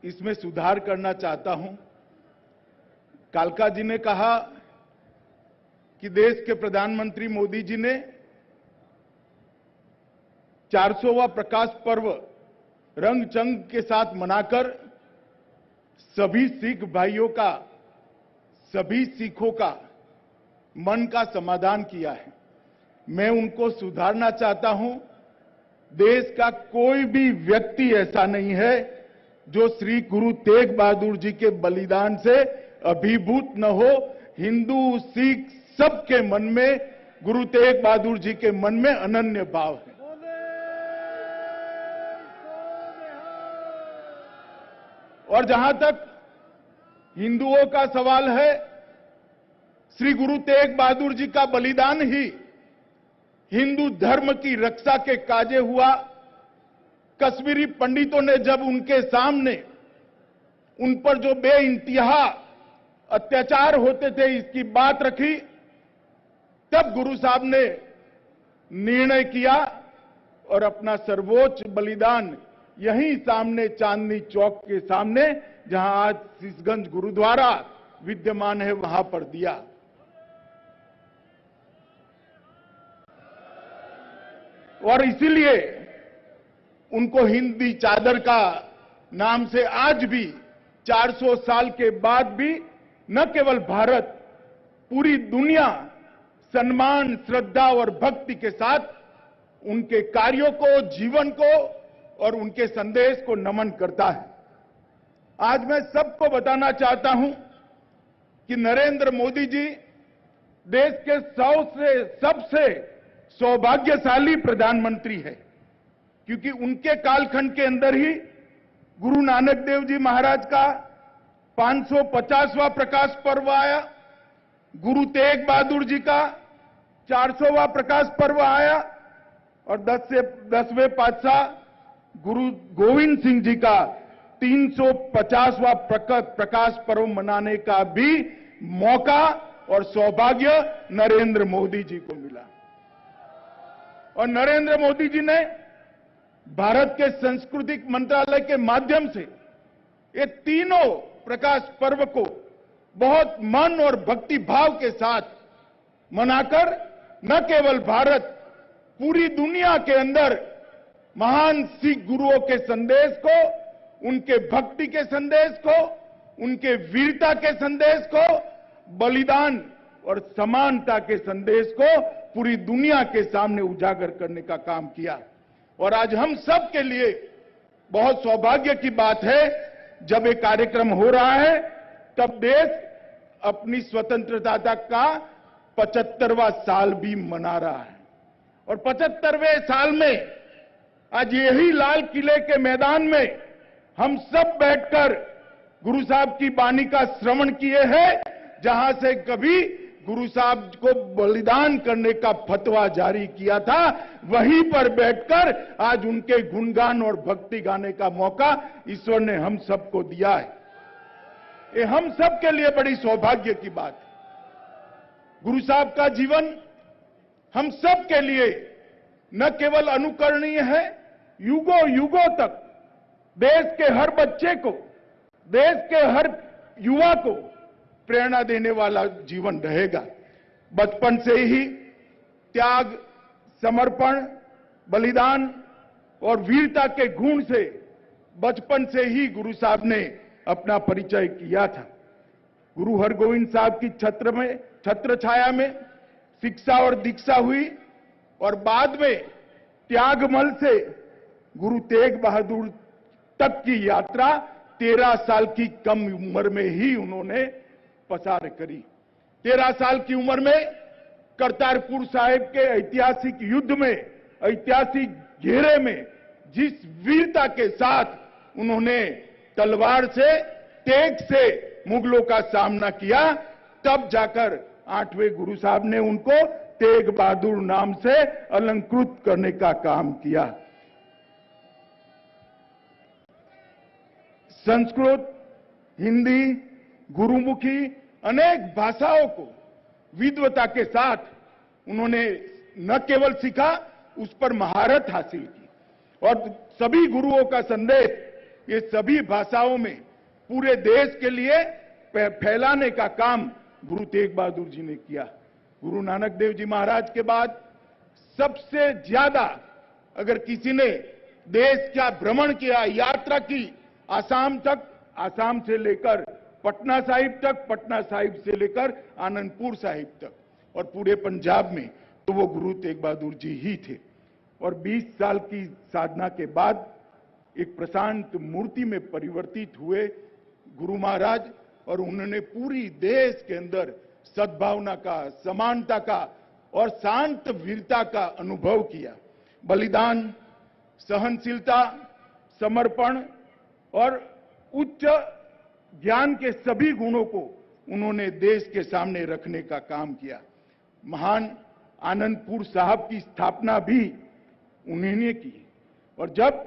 इसमें सुधार करना चाहता हूं। कालका जी ने कहा कि देश के प्रधानमंत्री मोदी जी ने 400वां प्रकाश पर्व रंग चंग के साथ मनाकर सभी सिख भाइयों का, सभी सिखों का मन का समाधान किया है। मैं उनको सुधारना चाहता हूं। देश का कोई भी व्यक्ति ऐसा नहीं है जो श्री गुरु तेग बहादुर जी के बलिदान से अभिभूत न हो। हिंदू सिख सबके मन में गुरु तेग बहादुर जी के मन में अनन्य भाव है। और जहां तक हिंदुओं का सवाल है, श्री गुरु तेग बहादुर जी का बलिदान ही हिंदू धर्म की रक्षा के काजे हुआ। कश्मीरी पंडितों ने जब उनके सामने उन पर जो बेइंतहा अत्याचार होते थे इसकी बात रखी, तब गुरु साहब ने निर्णय किया और अपना सर्वोच्च बलिदान यहीं सामने चांदनी चौक के सामने, जहां आज शीशगंज गुरुद्वारा विद्यमान है, वहां पर दिया। और इसीलिए उनको हिंदी चादर का नाम से आज भी 400 साल के बाद भी न केवल भारत, पूरी दुनिया सम्मान, श्रद्धा और भक्ति के साथ उनके कार्यों को, जीवन को और उनके संदेश को नमन करता है। आज मैं सबको बताना चाहता हूं कि नरेंद्र मोदी जी देश के सबसे सौभाग्यशाली प्रधानमंत्री है, क्योंकि उनके कालखंड के अंदर ही गुरु नानक देव जी महाराज का 550वां प्रकाश पर्व आया, गुरु तेग बहादुर जी का 400वां प्रकाश पर्व आया और 10वें पातशाह गुरु गोविंद सिंह जी का 350वां प्रकाश पर्व मनाने का भी मौका और सौभाग्य नरेंद्र मोदी जी को मिला। और नरेंद्र मोदी जी ने भारत के सांस्कृतिक मंत्रालय के माध्यम से ये तीनों प्रकाश पर्व को बहुत मन और भक्ति भाव के साथ मनाकर न केवल भारत, पूरी दुनिया के अंदर महान सिख गुरुओं के संदेश को, उनके भक्ति के संदेश को, उनके वीरता के संदेश को, बलिदान और समानता के संदेश को पूरी दुनिया के सामने उजागर करने का काम किया। और आज हम सब के लिए बहुत सौभाग्य की बात है, जब ये कार्यक्रम हो रहा है तब देश अपनी स्वतंत्रता का 75वां साल भी मना रहा है। और 75वें साल में आज यही लाल किले के मैदान में हम सब बैठकर गुरु साहब की बानी का श्रवण किए हैं, जहां से कभी गुरु साहब को बलिदान करने का फतवा जारी किया था, वहीं पर बैठकर आज उनके गुणगान और भक्ति गाने का मौका ईश्वर ने हम सबको दिया है। ये हम सब के लिए बड़ी सौभाग्य की बात है। गुरु साहब का जीवन हम सब के लिए न केवल अनुकरणीय है, युगों युगों तक देश के हर बच्चे को, देश के हर युवा को प्रेरणा देने वाला जीवन रहेगा। बचपन से ही त्याग, समर्पण, बलिदान और वीरता के गुण से बचपन से ही गुरु साहब ने अपना परिचय किया था। गुरु हरगोविंद साहब की छत्र छाया में शिक्षा और दीक्षा हुई और बाद में त्यागमल से गुरु तेग बहादुर तक की यात्रा 13 साल की कम उम्र में ही उन्होंने पसार करी। 13 साल की उम्र में करतारपुर साहिब के ऐतिहासिक युद्ध में, ऐतिहासिक घेरे में जिस वीरता के साथ उन्होंने तलवार से, तेग से मुगलों का सामना किया, तब जाकर 8वें गुरु साहब ने उनको तेग बहादुर नाम से अलंकृत करने का काम किया। संस्कृत, हिंदी, गुरुमुखी अनेक भाषाओं को विद्वता के साथ उन्होंने न केवल सीखा, उस पर महारत हासिल की। और सभी गुरुओं का संदेश ये सभी भाषाओं में पूरे देश के लिए फैलाने का काम गुरु तेग बहादुर जी ने किया। गुरु नानक देव जी महाराज के बाद सबसे ज्यादा अगर किसी ने देश का भ्रमण किया, यात्रा की, आसाम तक, आसाम से लेकर पटना साहिब तक, पटना साहिब से लेकर आनंदपुर साहिब तक और पूरे पंजाब में, तो वो गुरु तेग बहादुर जी ही थे। और 20 साल की साधना के बाद एक प्रशांत मूर्ति में परिवर्तित हुए गुरु महाराज, और उन्होंने पूरी देश के अंदर सद्भावना का, समानता का और शांत वीरता का अनुभव किया। बलिदान, सहनशीलता, समर्पण और उच्च ज्ञान के सभी गुणों को उन्होंने देश के सामने रखने का काम किया। महान आनंदपुर साहब की स्थापना भी उन्होंने की। और जब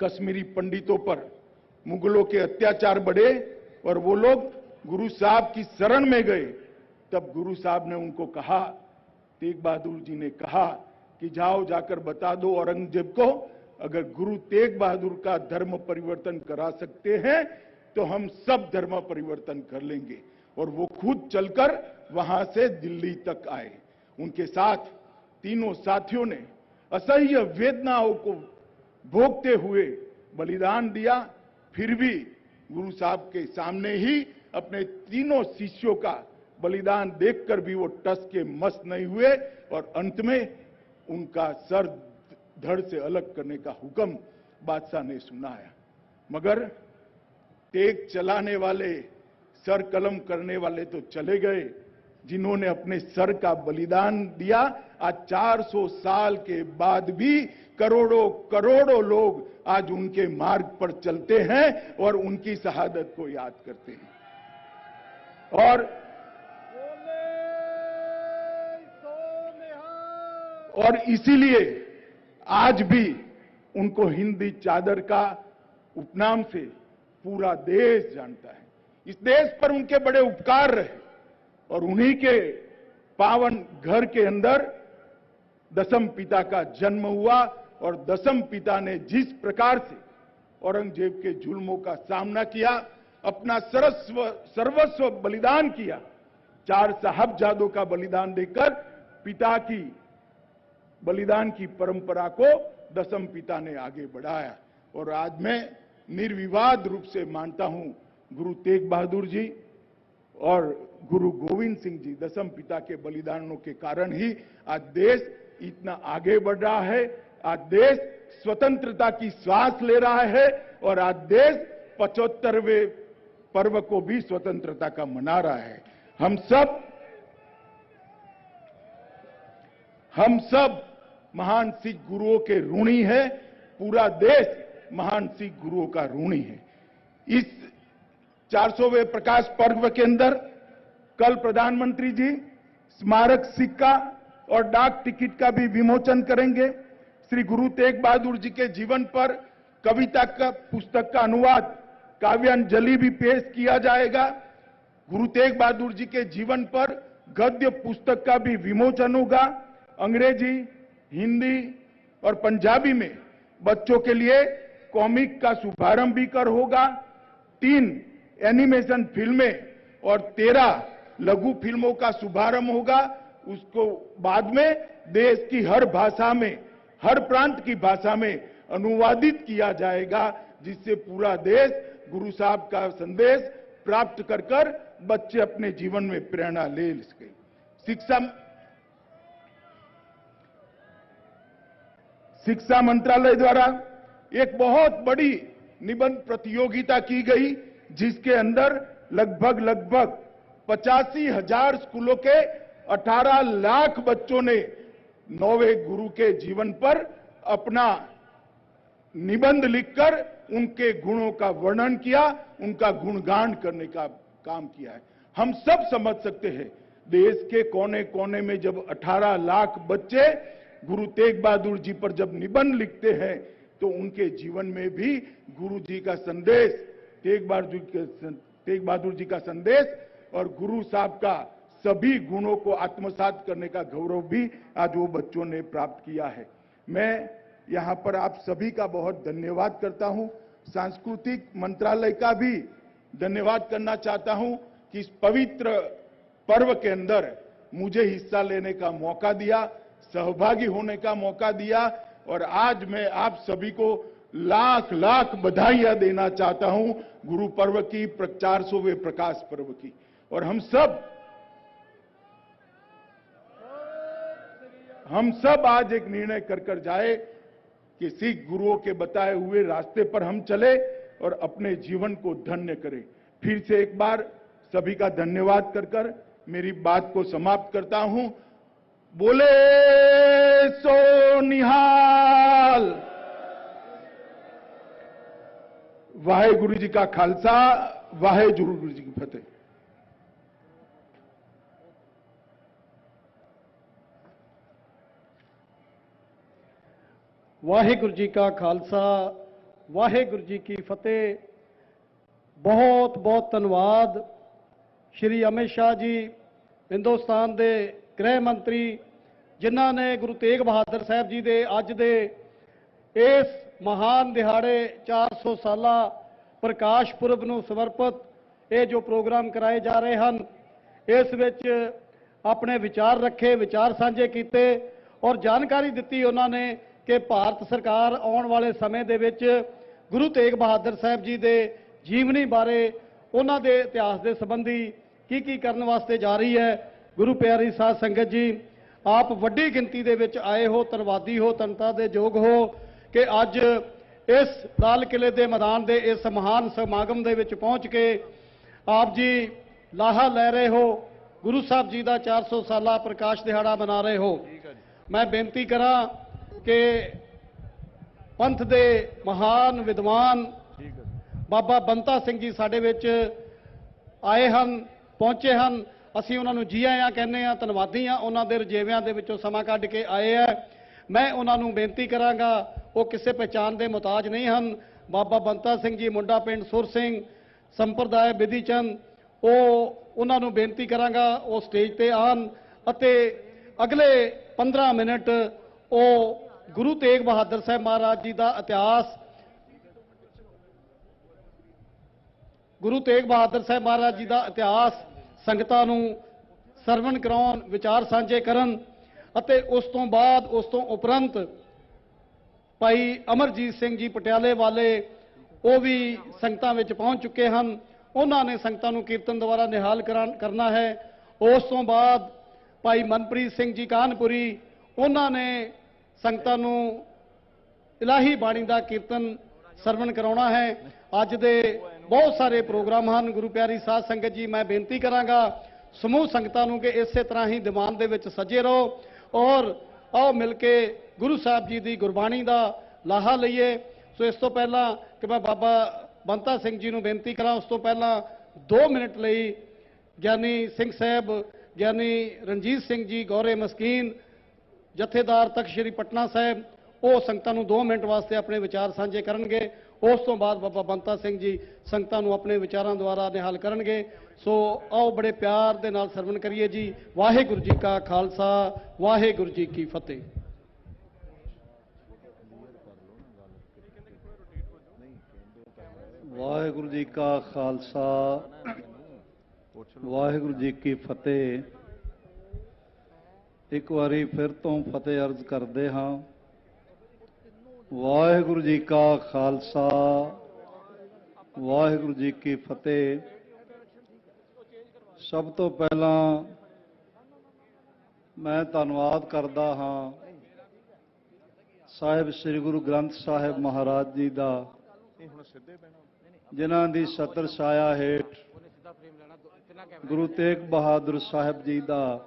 कश्मीरी पंडितों पर मुगलों के अत्याचार बढ़े और वो लोग गुरु साहब की शरण में गए, तब गुरु साहब ने उनको कहा, तेग बहादुर जी ने कहा कि जाओ जाकर बता दो औरंगजेब को, अगर गुरु तेग बहादुर का धर्म परिवर्तन करा सकते हैं तो हम सब धर्म परिवर्तन कर लेंगे। और वो खुद चलकर वहां से दिल्ली तक आए। उनके साथ तीनों साथियों ने असह्य वेदनाओं को भोगते हुए बलिदान दिया, फिर भी गुरु साहब के सामने ही अपने तीनों शिष्यों का बलिदान देखकर भी वो टस के मस नहीं हुए और अंत में उनका सर धड़ से अलग करने का हुक्म बादशाह ने सुनाया। मगर तेग चलाने वाले, सर कलम करने वाले तो चले गए, जिन्होंने अपने सर का बलिदान दिया। आज 400 साल के बाद भी करोड़ों करोड़ों लोग आज उनके मार्ग पर चलते हैं और उनकी शहादत को याद करते हैं। और इसीलिए आज भी उनको हिंदी चादर का उपनाम से पूरा देश जानता है। इस देश पर उनके बड़े उपकार रहे और उन्हीं के पावन घर के अंदर दशम पिता का जन्म हुआ और दशम पिता ने जिस प्रकार से औरंगजेब के जुल्मों का सामना किया, अपना सर्वस्व बलिदान किया, 4 साहबजादों का बलिदान देकर पिता की बलिदान की परंपरा को दशम पिता ने आगे बढ़ाया। और आज मैं निर्विवाद रूप से मानता हूं, गुरु तेग बहादुर जी और गुरु गोविंद सिंह जी दशम पिता के बलिदानों के कारण ही आज देश इतना आगे बढ़ रहा है। आज देश स्वतंत्रता की श्वास ले रहा है और आज देश 75वें पर्व को भी स्वतंत्रता का मना रहा है। हम सब महान सिख गुरुओं के ऋणी है। पूरा देश महान सिख गुरुओं का ऋणी है। इस 400वें प्रकाश पर्व के अंदर कल प्रधानमंत्री जी स्मारक सिक्का और डाक टिकट का भी विमोचन करेंगे। श्री गुरु तेग बहादुर जी के जीवन पर कविता का पुस्तक का अनुवाद काव्यांजलि भी पेश किया जाएगा। गुरु तेग बहादुर जी के जीवन पर गद्य पुस्तक का भी विमोचन होगा। अंग्रेजी, हिंदी और पंजाबी में बच्चों के लिए कॉमिक का शुभारंभ भी कर होगा। 3 एनिमेशन फिल्में और 13 लघु फिल्मों का शुभारंभ होगा। उसको बाद में देश की हर भाषा में, हर प्रांत की भाषा में अनुवादित किया जाएगा, जिससे पूरा देश गुरु साहब का संदेश प्राप्त कर बच्चे अपने जीवन में प्रेरणा ले सके। शिक्षा मंत्रालय द्वारा एक बहुत बड़ी निबंध प्रतियोगिता की गई, जिसके अंदर लगभग 85,000 स्कूलों के 18 लाख बच्चों ने 9वें गुरु के जीवन पर अपना निबंध लिखकर उनके गुणों का वर्णन किया, उनका गुणगान करने का काम किया है। हम सब समझ सकते हैं, देश के कोने कोने में जब 18 लाख बच्चे गुरु तेग बहादुर जी पर जब निबंध लिखते हैं, तो उनके जीवन में भी गुरु जी का संदेश, तेग बहादुर जी का संदेश और गुरु साहब का सभी गुणों को आत्मसात करने का गौरव भी आज वो बच्चों ने प्राप्त किया है। मैं यहां पर आप सभी का बहुत धन्यवाद करता हूं। सांस्कृतिक मंत्रालय का भी धन्यवाद करना चाहता हूं कि इस पवित्र पर्व के अंदर मुझे हिस्सा लेने का मौका दिया, सहभागी होने का मौका दिया और आज मैं आप सभी को लाख लाख बधाइयां देना चाहता हूं गुरु पर्व की, 400वें प्रकाश पर्व की। और हम सब आज एक निर्णय कर जाए कि सिख गुरुओं के बताए हुए रास्ते पर हम चले और अपने जीवन को धन्य करें। फिर से एक बार सभी का धन्यवाद कर मेरी बात को समाप्त करता हूं। बोले सो निहाल। वाहेगुरु जी का खालसा, वाहेगुरु जी की फतेह। वाहेगुरु जी का खालसा, वाहेगुरु जी की फतेह। बहुत बहुत धन्यवाद श्री अमित शाह जी, हिंदुस्तान के गृह मंत्री, जिन्हां ने गुरु तेग बहादुर साहब जी के अज दे इस महान दिहाड़े 400 साला प्रकाश पुरब नूं समर्पित ये जो प्रोग्राम कराए जा रहे हैं, इस विच अपने विचार रखे, विचार साझे किए और जानकारी दी उन्होंने कि भारत सरकार आने वाले समय दे विच गुरु तेग बहादुर साहब जी के जीवनी बारे, उन्हों के इतिहास के संबंधी की करने वास्ते जा रही है। गुरु प्यारी साध संगत जी, आप वड्डी गिनती दे विच आए हो, धन्नवादी हो, धन्यता दे योग हो कि अज इस लाल किले के मैदान के इस महान समागम दे विच पहुंच के आप जी लाहा लै रहे हो, गुरु साहब जी का 400 साला प्रकाश दिहाड़ा मना रहे हो। मैं बेनती करा कि पंथ दे महान विद्वान बाबा बंता सिंह जी साडे विच आए हन, पहुंचे हन। असीं उन्हां नूं जी आया कहने आ, धन्नवादी हाँ, उन्हां दे रजेविਆਂ ਦੇ ਵਿੱਚੋਂ ਸਮਾਂ ਕੱਢ के आए हैं। मैं उन्हां नूं बेनती करांगा ਉਹ ਕਿਸੇ ਪਹਿਚਾਣ ਦੇ ਮੁਹਤਾਜ ਨਹੀਂ ਹਨ। ਬਾਬਾ ਬੰਤਾ ਸਿੰਘ ਜੀ ਮੁੰਡਾ ਪਿੰਡ ਸੁਰ ਸਿੰਘ ਸੰਪਰਦਾਇ ਬਿਧੀ ਚੰਦ, ਉਹਨਾਂ ਨੂੰ ਬੇਨਤੀ ਕਰਾਂਗਾ ਉਹ ਸਟੇਜ ਤੇ ਆਉਣ ਅਤੇ ਅਗਲੇ 15 ਮਿੰਟ ਉਹ ਗੁਰੂ ਤੇਗ ਬਹਾਦਰ ਸਾਹਿਬ ਮਹਾਰਾਜ ਜੀ ਦਾ ਇਤਿਹਾਸ, ਗੁਰੂ ਤੇਗ ਬਹਾਦਰ ਸਾਹਿਬ ਮਹਾਰਾਜ ਜੀ ਦਾ ਇਤਿਹਾਸ ਸੰਗਤਾਂ ਨੂੰ ਸਰਵਣ ਕਰਾਉਣ, ਵਿਚਾਰ ਸਾਂਝੇ ਕਰਨ ਅਤੇ ਉਸ ਤੋਂ ਬਾਅਦ ਉਸ ਤੋਂ ਉਪਰੰਤ ਭਾਈ ਅਮਰਜੀਤ ਸਿੰਘ ਜੀ ਪਟਿਆਲੇ ਵਾਲੇ ਉਹ ਵੀ ਸੰਗਤਾਂ ਵਿੱਚ ਪਹੁੰਚ ਚੁੱਕੇ ਹਨ। ਉਹਨਾਂ ਨੇ ਸੰਗਤਾਂ ਨੂੰ ਕੀਰਤਨ ਦੁਆਰਾ ਨਿਹਾਲ ਕਰਨਾ ਹੈ। ਉਸ ਤੋਂ ਬਾਅਦ ਭਾਈ ਮਨਪ੍ਰੀਤ ਸਿੰਘ ਜੀ ਕਾਨਪੁਰੀ, ਉਹਨਾਂ ਨੇ ਸੰਗਤਾਂ ਨੂੰ ਇਲਾਹੀ ਬਾਣੀ ਦਾ ਕੀਰਤਨ ਸਰਵਣ ਕਰਾਉਣਾ ਹੈ। ਅੱਜ ਦੇ ਬਹੁਤ ਸਾਰੇ ਪ੍ਰੋਗਰਾਮ ਹਨ। ਗੁਰੂ ਪਿਆਰੀ ਸਾਧ ਸੰਗਤ ਜੀ, ਮੈਂ ਬੇਨਤੀ ਕਰਾਂਗਾ ਸਮੂਹ ਸੰਗਤਾਂ ਨੂੰ ਕਿ ਇਸੇ ਤਰ੍ਹਾਂ ਹੀ ਦੀਵਾਨ ਦੇ ਵਿੱਚ ਸੱਜੇ ਰਹੋ ਔਰ ਆਓ ਮਿਲ ਕੇ ਗੁਰੂ ਸਾਹਿਬ ਜੀ ਦੀ ਗੁਰਬਾਣੀ ਦਾ ਲਾਹਾ ਲਈਏ। ਸੋ ਇਸ ਤੋਂ ਪਹਿਲਾਂ ਕਿ ਮੈਂ ਬਾਬਾ ਬੰਤਾ ਸਿੰਘ ਜੀ ਨੂੰ ਬੇਨਤੀ ਕਰਾਂ, ਉਸ ਤੋਂ ਪਹਿਲਾਂ 2 ਮਿੰਟ ਲਈ ਗਿਆਨੀ ਸਿੰਘ ਸਾਹਿਬ, ਗਿਆਨੀ ਰਣਜੀਤ ਸਿੰਘ ਜੀ ਗੌਰੇ ਮਸਕੀਨ, ਜਥੇਦਾਰ ਤਖਤ ਸ੍ਰੀ ਪਟਨਾ ਸਾਹਿਬ, ਉਹ ਸੰਗਤਾਂ ਨੂੰ 2 ਮਿੰਟ ਵਾਸਤੇ ਆਪਣੇ ਵਿਚਾਰ ਸਾਂਝੇ ਕਰਨਗੇ। ਉਸ ਤੋਂ ਬਾਅਦ ਬਾਬਾ ਬੰਤਾ ਸਿੰਘ ਜੀ ਸੰਗਤਾਂ ਨੂੰ ਆਪਣੇ ਵਿਚਾਰਾਂ ਦੁਆਰਾ ਨਿਹਾਲ ਕਰਨਗੇ। ਸੋ ਆਓ ਬੜੇ ਪਿਆਰ ਦੇ ਨਾਲ ਸਰਵਣ ਕਰੀਏ ਜੀ। ਵਾਹਿਗੁਰੂ ਜੀ ਕਾ ਖਾਲਸਾ, ਵਾਹਿਗੁਰੂ ਜੀ ਕੀ ਫਤਿਹ। ਵਾਹਿਗੁਰੂ ਜੀ ਕਾ ਖਾਲਸਾ, ਵਾਹਿਗੁਰੂ ਜੀ ਕੀ ਫਤਿਹ। ਇੱਕ ਵਾਰੀ ਫਿਰ ਤੋਂ ਫਤਿਹ ਅਰਜ਼ ਕਰਦੇ ਹਾਂ। ਵਾਹਿਗੁਰੂ ਜੀ ਕਾ ਖਾਲਸਾ, ਵਾਹਿਗੁਰੂ ਜੀ ਕੀ ਫਤਿਹ। ਸਭ ਤੋਂ ਪਹਿਲਾਂ ਮੈਂ ਧੰਨਵਾਦ ਕਰਦਾ ਹਾਂ ਸਾਹਿਬ ਸ੍ਰੀ ਗੁਰੂ ਗ੍ਰੰਥ ਸਾਹਿਬ ਮਹਾਰਾਜ ਜੀ ਦਾ, ਜਿਨ੍ਹਾਂ ਦੀ ਛਤਰ ਛਾਇਆ ਹੇਠ ਗੁਰੂ ਤੇਗ ਬਹਾਦਰ ਸਾਹਿਬ ਜੀ ਦਾ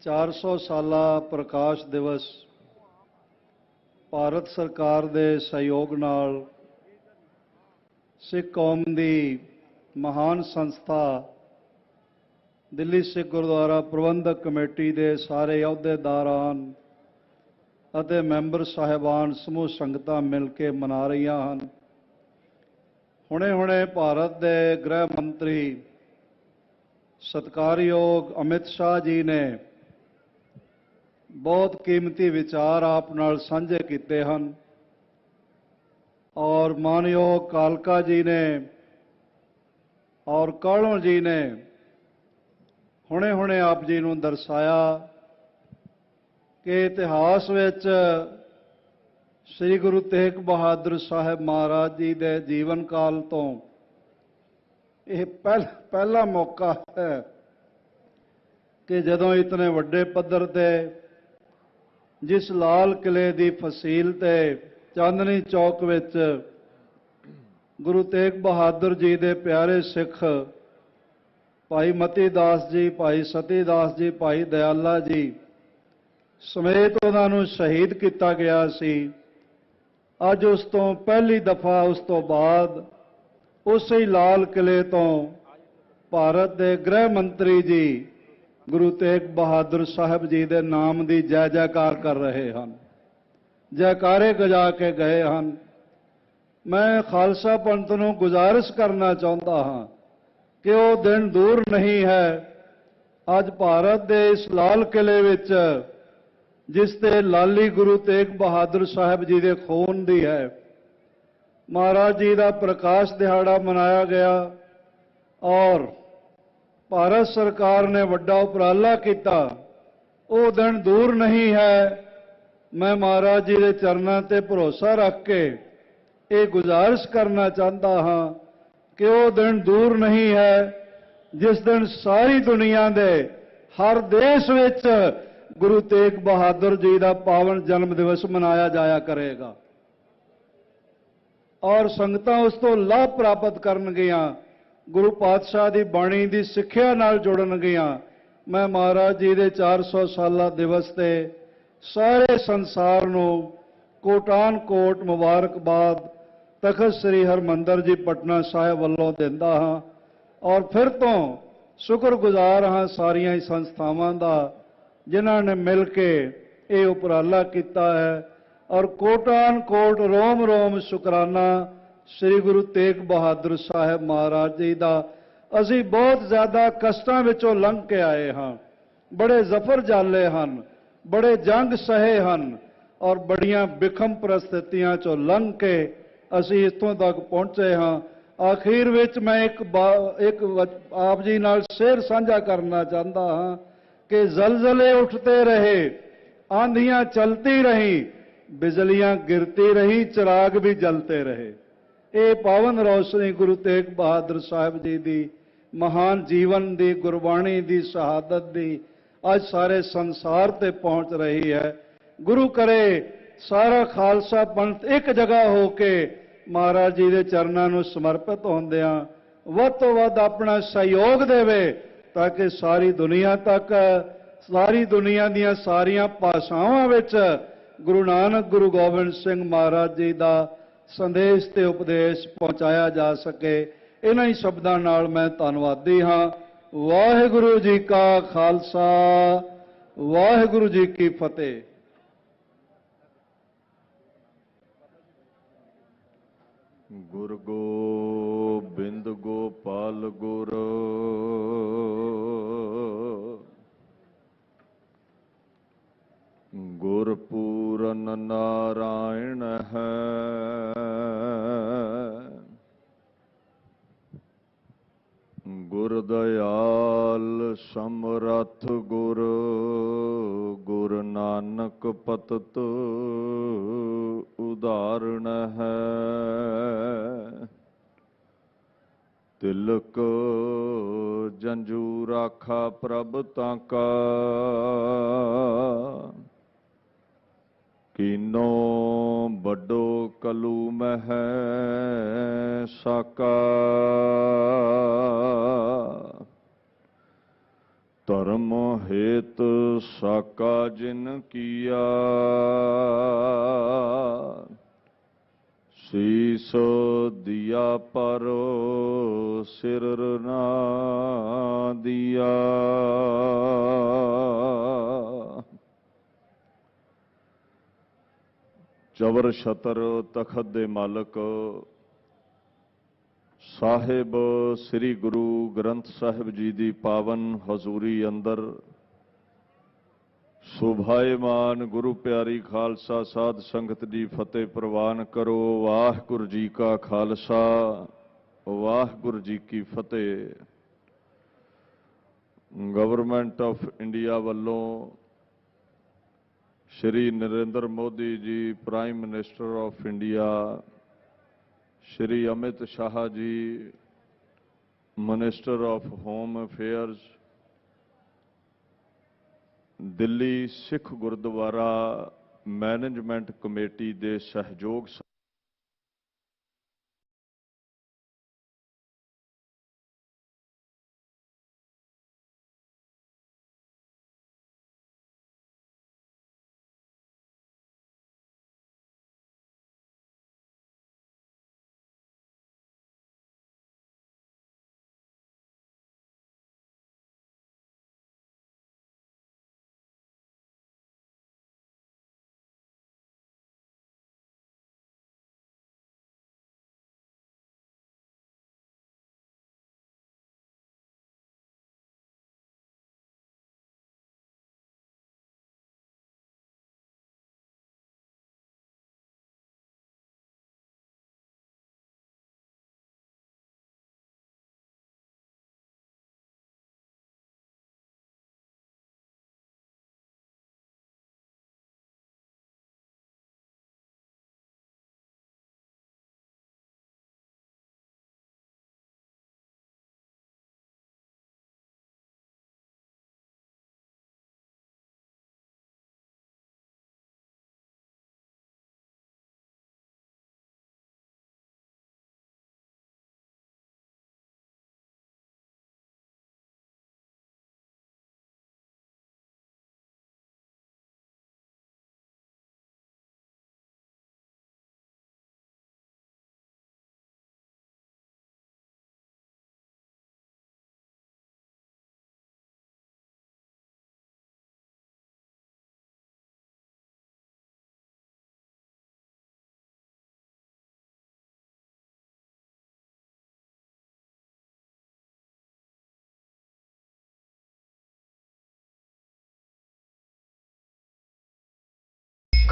400 ਸਾਲਾ ਪ੍ਰਕਾਸ਼ ਦਿਵਸ ਭਾਰਤ ਸਰਕਾਰ ਦੇ ਸਹਿਯੋਗ ਨਾਲ ਸਿੱਖ ਕੌਮ ਦੀ ਮਹਾਨ ਸੰਸਥਾ ਦਿੱਲੀ ਸਿੱਖ ਗੁਰਦੁਆਰਾ ਪ੍ਰਬੰਧਕ ਕਮੇਟੀ ਦੇ ਸਾਰੇ ਅਹੁਦੇਦਾਰਾਂ ਅਤੇ ਮੈਂਬਰ ਸਾਹਿਬਾਨ ਸਮੂਹ ਸੰਗਤਾਂ ਮਿਲ ਕੇ ਮਨਾ ਰਹੀਆਂ ਹਨ। ਹੁਣੇ ਭਾਰਤ ਦੇ ਗ੍ਰਹਿ ਮੰਤਰੀ ਸਤਿਕਾਰਯੋਗ ਅਮਿਤ ਸ਼ਾਹ ਜੀ ਨੇ ਬਹੁਤ ਕੀਮਤੀ ਵਿਚਾਰ ਆਪ ਨਾਲ ਸਾਂਝੇ ਕੀਤੇ ਹਨ ਔਰ ਮਾਨਯੋਗ ਕਾਲਕਾ ਜੀ ਨੇ ਔਰ ਕਾਲੋਂ ਜੀ ਨੇ ਹੁਣੇ ਆਪ ਜੀ ਨੂੰ ਦਰਸਾਇਆ ਕਿ ਇਤਿਹਾਸ ਵਿੱਚ ਸ੍ਰੀ ਗੁਰੂ ਤੇਗ ਬਹਾਦਰ ਸਾਹਿਬ ਮਹਾਰਾਜ ਜੀ ਦੇ ਜੀਵਨ ਕਾਲ ਤੋਂ ਇਹ ਪਹਿਲਾ ਮੌਕਾ ਹੈ ਕਿ ਜਦੋਂ ਇਤਨੇ ਵੱਡੇ ਪੱਧਰ ਤੇ ਜਿਸ ਲਾਲ ਕਿਲੇ ਦੀ ਫਸੀਲ ਤੇ ਚਾਂਦਨੀ ਚੌਕ ਵਿੱਚ ਗੁਰੂ ਤੇਗ ਬਹਾਦਰ ਜੀ ਦੇ ਪਿਆਰੇ ਸਿੱਖ ਭਾਈ ਮਤੀ ਦਾਸ ਜੀ, ਭਾਈ ਸਤੀ ਦਾਸ ਜੀ, ਭਾਈ ਦਇਆਲਾ ਜੀ ਸਮੇਤ ਉਹਨਾਂ ਨੂੰ ਸ਼ਹੀਦ ਕੀਤਾ ਗਿਆ ਸੀ। ਅੱਜ ਉਸ ਤੋਂ ਪਹਿਲੀ ਦਫਾ, ਉਸ ਤੋਂ ਬਾਅਦ ਉਸੇ ਹੀ ਲਾਲ ਕਿਲੇ ਤੋਂ ਭਾਰਤ ਦੇ ਗ੍ਰਹਿ ਮੰਤਰੀ ਜੀ ਗੁਰੂ ਤੇਗ ਬਹਾਦਰ ਸਾਹਿਬ ਜੀ ਦੇ ਨਾਮ ਦੀ ਜੈ ਜੈਕਾਰ ਕਰ ਰਹੇ ਹਨ, ਜੈਕਾਰੇ ਗਜਾ ਕੇ ਗਏ ਹਨ। ਮੈਂ ਖਾਲਸਾ ਪੰਥ ਨੂੰ ਗੁਜ਼ਾਰਿਸ਼ ਕਰਨਾ ਚਾਹੁੰਦਾ ਹਾਂ ਕਿ ਉਹ ਦਿਨ ਦੂਰ ਨਹੀਂ ਹੈ। ਅੱਜ ਭਾਰਤ ਦੇ ਇਸ ਲਾਲ ਕਿਲੇ ਵਿੱਚ ਜਿਸ ਤੇ ਲਾਲੀ ਗੁਰੂ ਤੇਗ ਬਹਾਦਰ ਸਾਹਿਬ ਜੀ ਦੇ ਖੂਨ ਦੀ ਹੈ, ਮਹਾਰਾਜ ਜੀ ਦਾ ਪ੍ਰਕਾਸ਼ ਦਿਹਾੜਾ ਮਨਾਇਆ ਗਿਆ ਔਰ ਭਾਰਤ ਸਰਕਾਰ ਨੇ ਵੱਡਾ ਉਪਰਾਲਾ ਕੀਤਾ। ਉਹ ਦਿਨ ਦੂਰ ਨਹੀਂ ਹੈ। ਮੈਂ ਮਹਾਰਾਜ ਜੀ ਦੇ ਚਰਨਾਂ ਤੇ ਭਰੋਸਾ ਰੱਖ ਕੇ ਇਹ ਗੁਜ਼ਾਰਿਸ਼ ਕਰਨਾ ਚਾਹੁੰਦਾ ਹਾਂ ਕਿ ਉਹ ਦਿਨ ਦੂਰ ਨਹੀਂ ਹੈ ਜਿਸ ਦਿਨ ਸਾਰੀ ਦੁਨੀਆ ਦੇ ਹਰ ਦੇਸ਼ ਵਿੱਚ ਗੁਰੂ ਤੇਗ ਬਹਾਦਰ ਜੀ ਦਾ ਪਾਵਨ ਜਨਮ ਦਿਵਸ ਮਨਾਇਆ ਜਾਇਆ ਕਰੇਗਾ ਔਰ ਸੰਗਤਾਂ ਉਸ ਤੋਂ ਲਾਭ ਪ੍ਰਾਪਤ ਕਰਨਗੀਆਂ, ਗੁਰੂ ਪਾਤਸ਼ਾਹ ਦੀ ਬਾਣੀ ਦੀ ਸਿੱਖਿਆ ਨਾਲ ਜੁੜਨਗੀਆਂ। ਮੈਂ ਮਹਾਰਾਜ ਜੀ ਦੇ 400 ਸਾਲਾ ਦਿਵਸ ਤੇ ਸਾਰੇ ਸੰਸਾਰ ਨੂੰ ਕੋਟਾਨ ਕੋਟ ਮੁਬਾਰਕਬਾਦ ਤਖਤ ਸ੍ਰੀ ਹਰਿਮੰਦਰ ਜੀ ਪਟਨਾ ਸਾਹਿਬ ਵੱਲੋਂ ਦਿੰਦਾ ਹਾਂ ਔਰ ਫਿਰ ਤੋਂ ਸ਼ੁਕਰਗੁਜ਼ਾਰ ਹਾਂ ਸਾਰੀਆਂ ਸੰਸਥਾਵਾਂ ਦਾ ਜਿਨ੍ਹਾਂ ਨੇ ਮਿਲ ਕੇ ਇਹ ਉਪਰਾਲਾ ਕੀਤਾ ਹੈ और कोटान कोट रोम रोम शुकराना श्री गुरु तेग बहादुर साहब महाराज जी का। ਅਸੀਂ बहुत ज़्यादा कष्टां विचों लंघ के आए हाँ, बड़े जफर जाले हैं, बड़े जंग सहे हैं और बड़ियां विखम परिस्थितियां चों लंघ के ਅਸੀਂ इतों तक पहुंचे हाँ। आखिर विच मैं एक आप जी नाल शेर साझा करना चाहता हाँ कि जलजले उठते रहे, आंधियां चलती रही, बिजलियां गिरती रही, चिराग भी जलते रहे। ये पावन रोशनी गुरु तेग बहादुर साहब जी की महान जीवन की, गुरबाणी की, शहादत की अज सारे संसार ते पहुंच रही है। गुरु करे सारा खालसा पंथ एक जगह होके महाराज जी के चरणों में समर्पित होंदियां वध तो वध अपना सहयोग देवे ताकि सारी दुनिया तक, सारी दुनिया ਦੀਆਂ ਸਾਰੀਆਂ ਭਾਸ਼ਾਵਾਂ ਵਿੱਚ गुरु नानक गुरु गोबिंद सिंह महाराज जी का संदेश ते उपदेश पहुंचाया जा सके। इन्हां ही शब्दां नाल मैं धन्नवादी हाँ। वाहिगुरु जी का खालसा, वाहिगुरु जी की फतेह। गुर गोबिंद गोपाल गुर गुरपूरन नारायण है। गुर दयाल समरथ गुर, गुर नानक पतत उदाहरण है। तिलक जंजू राखा प्रभ ताका, कीनो बड़ो कलू मह साका। धर्म हेत साका जिन किया, शीस दिया पर सिर ना दिया। चवर छतर तखत दे मालक साहिब श्री गुरु ग्रंथ साहिब जी की पावन हजूरी अंदर सुभायमान गुरु प्यारी खालसा साध संगत की फतेह प्रवान करो। वाहिगुरू जी का खालसा, वाहिगुरू जी की फतेह। गवर्नमेंट ऑफ इंडिया वालों Shri Narendra Modi ji prime minister of India, Shri Amit Shah ji minister of home affairs, Delhi Sikh gurdwara management committee के सहयोग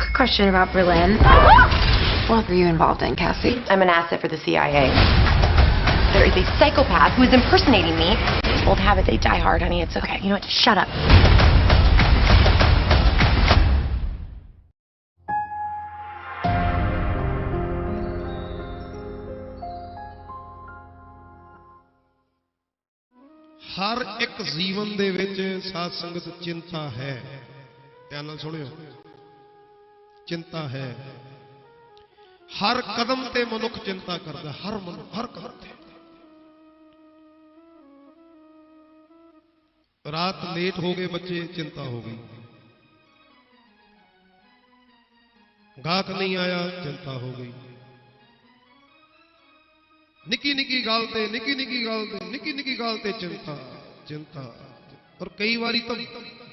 Quick question about Berlin. What were you involved in, Cassie? I'm an asset for the CIA. There is a psychopath who is impersonating me. Old habit, they die hard, honey. It's okay. You know what? Just shut up. ਹਰ ਇੱਕ ਜੀਵਨ ਦੇ ਵਿੱਚ ਸਾਧ ਸੰਗਤ ਚਿੰਤਾ ਹੈ। ਧਿਆਨ ਨਾਲ ਸੁਣਿਓ, ਚਿੰਤਾ ਹੈ। ਹਰ ਕਦਮ ਤੇ ਮਨੁੱਖ ਚਿੰਤਾ ਕਰਦਾ, ਹਰ ਕਦਮ ਤੇ। ਰਾਤ ਲੇਟ ਹੋ ਗਏ ਬੱਚੇ, ਚਿੰਤਾ ਹੋ ਗਈ। ਗਾਹਕ ਨਹੀਂ ਆਇਆ, ਚਿੰਤਾ ਹੋ ਗਈ। ਨਿੱਕੀ ਨਿੱਕੀ ਗੱਲ ਤੇ ਚਿੰਤਾ। ਔਰ ਕਈ ਵਾਰੀ ਤਾਂ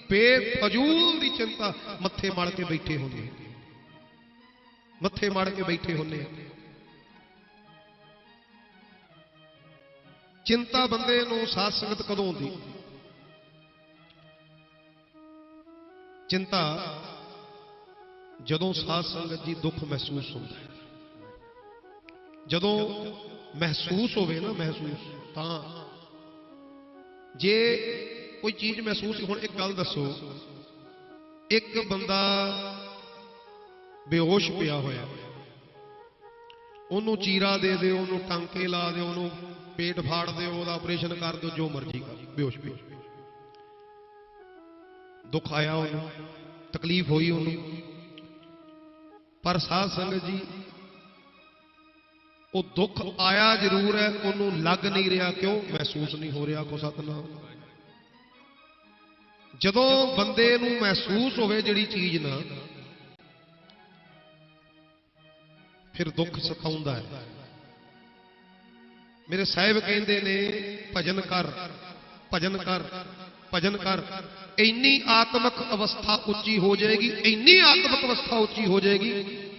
ਬੇਫਜ਼ੂਲ ਦੀ ਚਿੰਤਾ ਮੱਥੇ ਮਾਰ ਕੇ ਬੈਠੇ ਹੁੰਦੇ। ਚਿੰਤਾ ਬੰਦੇ ਨੂੰ ਸਾਧ ਸੰਗਤ ਕਦੋਂ ਆਉਂਦੀ? ਚਿੰਤਾ ਜਦੋਂ ਸਾਧ ਸੰਗਤ ਜੀ ਦੁੱਖ ਮਹਿਸੂਸ ਹੁੰਦਾ ਹੈ। ਜਦੋਂ ਮਹਿਸੂਸ ਹੋਵੇ ਨਾ, ਤਾਂ ਜੇ ਕੋਈ ਚੀਜ਼ ਮਹਿਸੂਸ। ਹੁਣ ਇੱਕ ਗੱਲ ਦੱਸੋ, ਇੱਕ ਬੰਦਾ ਬੇਹੋਸ਼ ਪਿਆ ਹੋਇਆ, ਉਹਨੂੰ ਚੀਰਾ ਦੇ ਦਿਓ, ਉਹਨੂੰ ਟਾਂਕੇ ਲਾ ਦਿਓ, ਉਹਨੂੰ ਪੇਟ ਫਾੜ ਦਿਓ, ਉਹਦਾ ਆਪਰੇਸ਼ਨ ਕਰ ਦਿਓ, ਜੋ ਮਰਜ਼ੀ ਕਰ, ਬੇਹੋਸ਼ ਪਿਆ। ਦੁੱਖ ਆਇਆ ਉਹਨੂੰ, ਤਕਲੀਫ ਹੋਈ ਉਹਨੂੰ, ਪਰ ਸਾਧ ਸੰਗਤ ਜੀ ਉਹ ਦੁੱਖ ਆਇਆ ਜ਼ਰੂਰ ਹੈ, ਉਹਨੂੰ ਲੱਗ ਨਹੀਂ ਰਿਹਾ। ਕਿਉਂ? ਮਹਿਸੂਸ ਨਹੀਂ ਹੋ ਰਿਹਾ ਕੋ ਸਤਨਾਮ। ਜਦੋਂ ਬੰਦੇ ਨੂੰ ਮਹਿਸੂਸ ਹੋਵੇ ਜਿਹੜੀ ਚੀਜ਼ ਨਾ, ਫਿਰ ਦੁੱਖ ਸਤਾਉਂਦਾ ਹੈ। ਮੇਰੇ ਸਾਹਿਬ ਕਹਿੰਦੇ ਨੇ, ਭਜਨ ਕਰ, ਭਜਨ ਕਰ, ਭਜਨ ਕਰ। ਇੰਨੀ ਆਤਮਿਕ ਅਵਸਥਾ ਉੱਚੀ ਹੋ ਜਾਏਗੀ, ਇੰਨੀ ਆਤਮਿਕ ਅਵਸਥਾ ਉੱਚੀ ਹੋ ਜਾਏਗੀ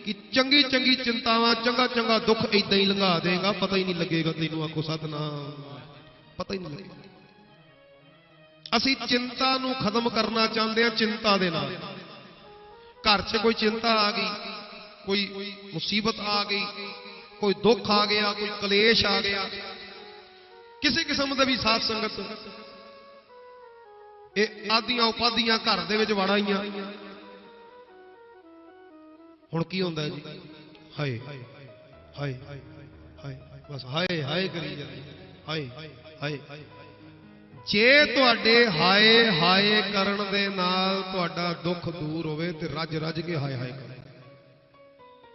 ਕਿ ਚੰਗੀ ਚੰਗੀ ਚਿੰਤਾਵਾਂ, ਚੰਗਾ ਚੰਗਾ ਦੁੱਖ ਇਦਾਂ ਹੀ ਲੰਘਾ ਦੇਗਾ, ਪਤਾ ਹੀ ਨਹੀਂ ਲੱਗੇਗਾ ਤੈਨੂੰ। ਆਖੋ ਸਤਨਾਮ, ਪਤਾ ਹੀ ਨਹੀਂ ਲੱਗੇਗਾ। ਅਸੀਂ ਚਿੰਤਾ ਨੂੰ ਖਤਮ ਕਰਨਾ ਚਾਹੁੰਦੇ ਹਾਂ ਚਿੰਤਾ ਦੇ ਨਾਲ। ਘਰ 'ਚ ਕੋਈ ਚਿੰਤਾ ਆ ਗਈ, ਕੋਈ ਮੁਸੀਬਤ ਆ ਗਈ, ਕੋਈ ਦੁੱਖ ਆ ਗਿਆ, ਕੋਈ ਕਲੇਸ਼ ਆ ਗਿਆ, ਕਿਸੇ ਕਿਸਮ ਦਾ ਵੀ ਸਾਧ ਸੰਗਤ, ਇਹ ਆਦੀਆਂ ਉਪਾਦੀਆਂ ਘਰ ਦੇ ਵਿੱਚ ਵੜ ਆਈਆਂ। ਹੁਣ ਕੀ ਹੁੰਦਾ ਜੀ? ਹਾਏ ਹਾਏ ਹਾਏ, ਬਸ ਹਾਏ ਹਾਏ ਕਰੀ ਜਾਂਦੇ, ਹਾਏ ਹਾਏ। ਜੇ ਤੁਹਾਡੇ ਹਾਏ ਹਾਏ ਕਰਨ ਦੇ ਨਾਲ ਤੁਹਾਡਾ ਦੁੱਖ ਦੂਰ ਹੋਵੇ ਤੇ ਰੱਜ ਰੱਜ ਕੇ ਹਾਏ ਹਾਏ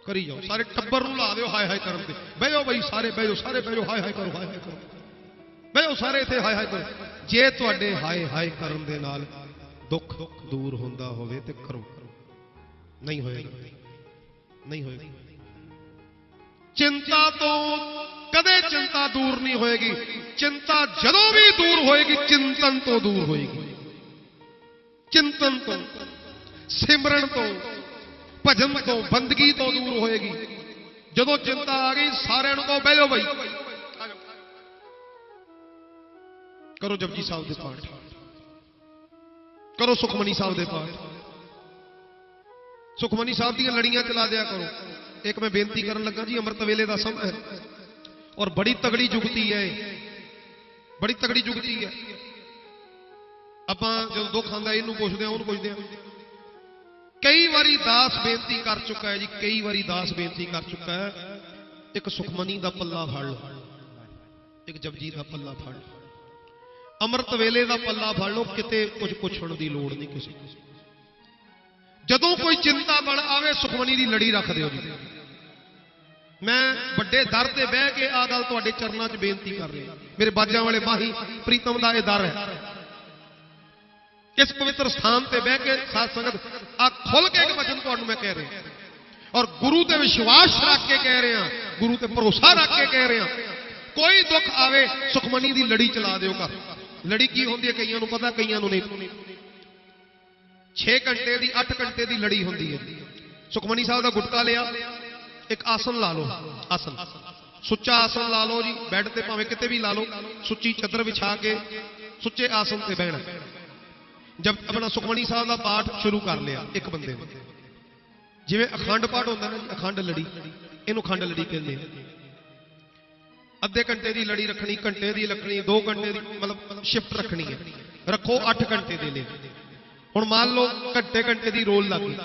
ਕਰੀ ਜਾਓ। ਸਾਰੇ ਟੱਬਰ ਨੂੰ ਲਾ ਦਿਓ ਹਾਏ ਹਾਏ ਕਰਨ ਤੇ। ਬਹਿ ਜਾਓ ਬਈ, ਸਾਰੇ ਬਹਿ ਜਾਓ, ਸਾਰੇ ਬਹਿ ਜਾਓ, ਹਾਏ ਹਾਏ ਕਰੋ, ਹਾਏ ਹਾਏ ਕਰੋ, ਬਹਿ ਜਾਓ ਸਾਰੇ ਇੱਥੇ, ਹਾਏ ਹਾਏ ਕਰੋ। ਜੇ ਤੁਹਾਡੇ ਹਾਏ ਹਾਏ ਕਰਨ ਦੇ ਨਾਲ ਦੁੱਖ ਦੂਰ ਹੁੰਦਾ ਹੋਵੇ ਤੇ ਕਰੋ। ਨਹੀਂ ਹੋਏਗਾ, ਨਹੀਂ ਹੋਏਗਾ। ਚਿੰਤਾ ਤੋਂ ਕਦੇ ਚਿੰਤਾ ਦੂਰ ਨਹੀਂ ਹੋਏਗੀ। ਚਿੰਤਾ ਜਦੋਂ ਵੀ ਦੂਰ ਹੋਏਗੀ, ਚਿੰਤਨ ਤੋਂ ਦੂਰ ਹੋਏਗੀ। ਚਿੰਤਨ ਤੋਂ, ਸਿਮਰਨ ਤੋਂ, ਭਜਨ ਤੋਂ, ਬੰਦਗੀ ਤੋਂ ਦੂਰ ਹੋਏਗੀ। ਜਦੋਂ ਚਿੰਤਾ ਆ ਗਈ, ਸਾਰਿਆਂ ਨੂੰ ਕਹੋ ਬਹਿ ਜਾਓ ਬਈ, ਕਰੋ ਜਪਜੀ ਸਾਹਿਬ ਦੇ ਪਾਠ, ਕਰੋ ਸੁਖਮਨੀ ਸਾਹਿਬ ਦੇ ਪਾਠ, ਸੁਖਮਨੀ ਸਾਹਿਬ ਦੀਆਂ ਲੜੀਆਂ ਚਲਾ ਦਿਆ ਕਰੋ। ਇੱਕ ਮੈਂ ਬੇਨਤੀ ਕਰਨ ਲੱਗਾ ਜੀ, ਅੰਮ੍ਰਿਤ ਵੇਲੇ ਦਾ ਸਮਾਂ ਹੈ ਔਰ ਬੜੀ ਤਗੜੀ ਜੁਗਤੀ ਹੈ, ਬੜੀ ਤਗੜੀ ਜੁਗਤੀ ਹੈ। ਆਪਾਂ ਜਦੋਂ ਦੁੱਖ ਆਉਂਦਾ ਇਹਨੂੰ ਪੁੱਛਦੇ ਆ, ਉਹਨੂੰ ਪੁੱਛਦੇ ਆ। ਕਈ ਵਾਰੀ ਦਾਸ ਬੇਨਤੀ ਕਰ ਚੁੱਕਾ ਹੈ ਜੀ, ਕਈ ਵਾਰੀ ਦਾਸ ਬੇਨਤੀ ਕਰ ਚੁੱਕਾ ਹੈ, ਇੱਕ ਸੁਖਮਨੀ ਦਾ ਪੱਲਾ ਫੜ ਲਓ, ਇੱਕ ਜਪਜੀ ਦਾ ਪੱਲਾ ਫੜ ਲਓ, ਅੰਮ੍ਰਿਤ ਵੇਲੇ ਦਾ ਪੱਲਾ ਫੜ ਲਓ। ਕਿਤੇ ਕੁਝ ਪੁੱਛਣ ਦੀ ਲੋੜ ਨਹੀਂ ਕਿਸੇ। ਜਦੋਂ ਕੋਈ ਚਿੰਤਾ ਬਣ ਆਵੇ, ਸੁਖਮਨੀ ਦੀ ਲੜੀ ਰੱਖ ਦਿਓ ਜੀ। ਮੈਂ ਵੱਡੇ ਦਰ ਤੇ ਬਹਿ ਕੇ ਆਹ ਗੱਲ ਤੁਹਾਡੇ ਚਰਨਾਂ 'ਚ ਬੇਨਤੀ ਕਰ ਰਿਹਾ। ਮੇਰੇ ਬਾਜਾਂ ਵਾਲੇ ਮਾਹੀ ਪ੍ਰੀਤਮ ਦਾ ਇਹ ਦਰ ਹੈ। ਇਸ ਪਵਿੱਤਰ ਸਥਾਨ ਤੇ ਬਹਿ ਕੇ ਸਾਧ ਸੰਗਤ ਆ ਖੁੱਲ ਕੇ ਇੱਕ ਵਚਨ ਤੁਹਾਨੂੰ ਮੈਂ ਕਹਿ ਰਿਹਾ, ਔਰ ਗੁਰੂ ਤੇ ਵਿਸ਼ਵਾਸ ਰੱਖ ਕੇ ਕਹਿ ਰਿਹਾ, ਗੁਰੂ ਤੇ ਭਰੋਸਾ ਰੱਖ ਕੇ ਕਹਿ ਰਿਹਾ। ਕੋਈ ਦੁੱਖ ਆਵੇ, ਸੁਖਮਨੀ ਦੀ ਲੜੀ ਚਲਾ ਦਿਓ ਘਰ। ਲੜੀ ਕੀ ਹੁੰਦੀ ਹੈ ਕਈਆਂ ਨੂੰ ਪਤਾ, ਕਈਆਂ ਨੂੰ ਨਹੀਂ। 6 ਘੰਟੇ ਦੀ, 8 ਘੰਟੇ ਦੀ ਲੜੀ ਹੁੰਦੀ ਹੈ। ਸੁਖਮਨੀ ਸਾਹਿਬ ਦਾ ਗੁਟਕਾ ਲਿਆ, ਇੱਕ ਆਸਨ ਲਾ ਲਓ, ਆਸਨ ਸੁੱਚਾ ਆਸਨ ਲਾ ਲਓ ਜੀ। ਬੈੱਡ ਤੇ ਭਾਵੇਂ ਕਿਤੇ ਵੀ ਲਾ ਲਓ, ਸੁੱਚੀ ਚੱਦਰ ਵਿਛਾ ਕੇ ਸੁੱਚੇ ਆਸਨ ਤੇ ਬਹਿਣਾ। ਜਦ ਆਪਣਾ ਸੁਖਮਨੀ ਸਾਹਿਬ ਦਾ ਪਾਠ ਸ਼ੁਰੂ ਕਰ ਲਿਆ, ਇੱਕ ਬੰਦੇ ਨੇ ਜਿਵੇਂ ਅਖੰਡ ਪਾਠ ਹੁੰਦਾ ਨਾ ਜੀ, ਅਖੰਡ ਲੜੀ, ਇਹਨੂੰ ਖੰਡ ਲੜੀ ਕਹਿੰਦੇ ਆ। ਅੱਧੇ ਘੰਟੇ ਦੀ ਲੜੀ ਰੱਖਣੀ, ਘੰਟੇ ਦੀ ਰੱਖਣੀ, 2 ਘੰਟੇ ਦੀ ਮਤਲਬ ਸ਼ਿਫਟ ਰੱਖਣੀ ਹੈ, ਰੱਖੋ 8 ਘੰਟੇ ਦੇ ਲਈ। ਹੁਣ ਮੰਨ ਲਓ ਘੰਟੇ ਦੀ ਰੋਲ ਲੱਗ ਗਈ,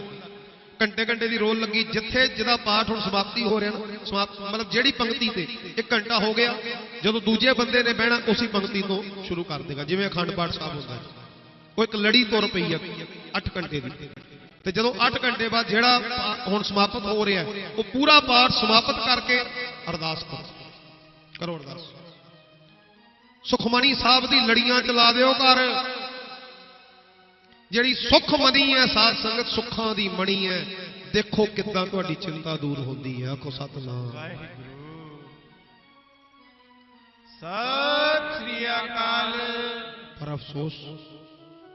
ਘੰਟੇ ਦੀ ਰੋਲ ਲੱਗੀ, ਜਿੱਥੇ ਜਿਹਦਾ ਪਾਠ ਹੁਣ ਸਮਾਪਤੀ ਹੋ ਰਿਹਾ ਨਾ, ਸਮਾਪਤ ਮਤਲਬ ਜਿਹੜੀ ਪੰਕਤੀ ਤੇ 1 ਘੰਟਾ ਹੋ ਗਿਆ, ਜਦੋਂ ਦੂਜੇ ਬੰਦੇ ਨੇ ਬਹਿਣਾ ਉਸੇ ਪੰਕਤੀ ਤੋਂ ਸ਼ੁਰੂ ਕਰ ਦੇਗਾ। ਜਿਵੇਂ ਅਖੰਡ ਪਾਠ ਸਾਹਿਬ ਹੁੰਦਾ ਹੈ, ਉਹ ਇੱਕ ਲੜੀ ਤੁਰ ਪਈ ਹੈ 8 ਘੰਟੇ ਦੀ, ਤੇ ਜਦੋਂ 8 ਘੰਟੇ ਬਾਅਦ ਜਿਹੜਾ ਹੁਣ ਸਮਾਪਤ ਹੋ ਰਿਹਾ ਉਹ ਪੂਰਾ ਪਾਠ ਸਮਾਪਤ ਕਰਕੇ ਅਰਦਾਸ ਕਰੋ ਅਰਦਾਸ। ਸੁਖਮਨੀ ਸਾਹਿਬ ਦੀ ਲੜੀਆਂ ਚਲਾ ਦਿਓ ਘਰ। ਜਿਹੜੀ ਸੁਖਮਨੀ ਹੈ ਸਾਧ ਸੰਗਤ, ਸੁੱਖਾਂ ਦੀ ਮਣੀ ਹੈ। ਦੇਖੋ ਕਿੱਦਾਂ ਤੁਹਾਡੀ ਚਿੰਤਾ ਦੂਰ ਹੁੰਦੀ ਹੈ। ਆਖੋ ਸਤਨਾਮ ਸਤਿ ਸ੍ਰੀ ਅਕਾਲ। ਪਰ ਅਫਸੋਸ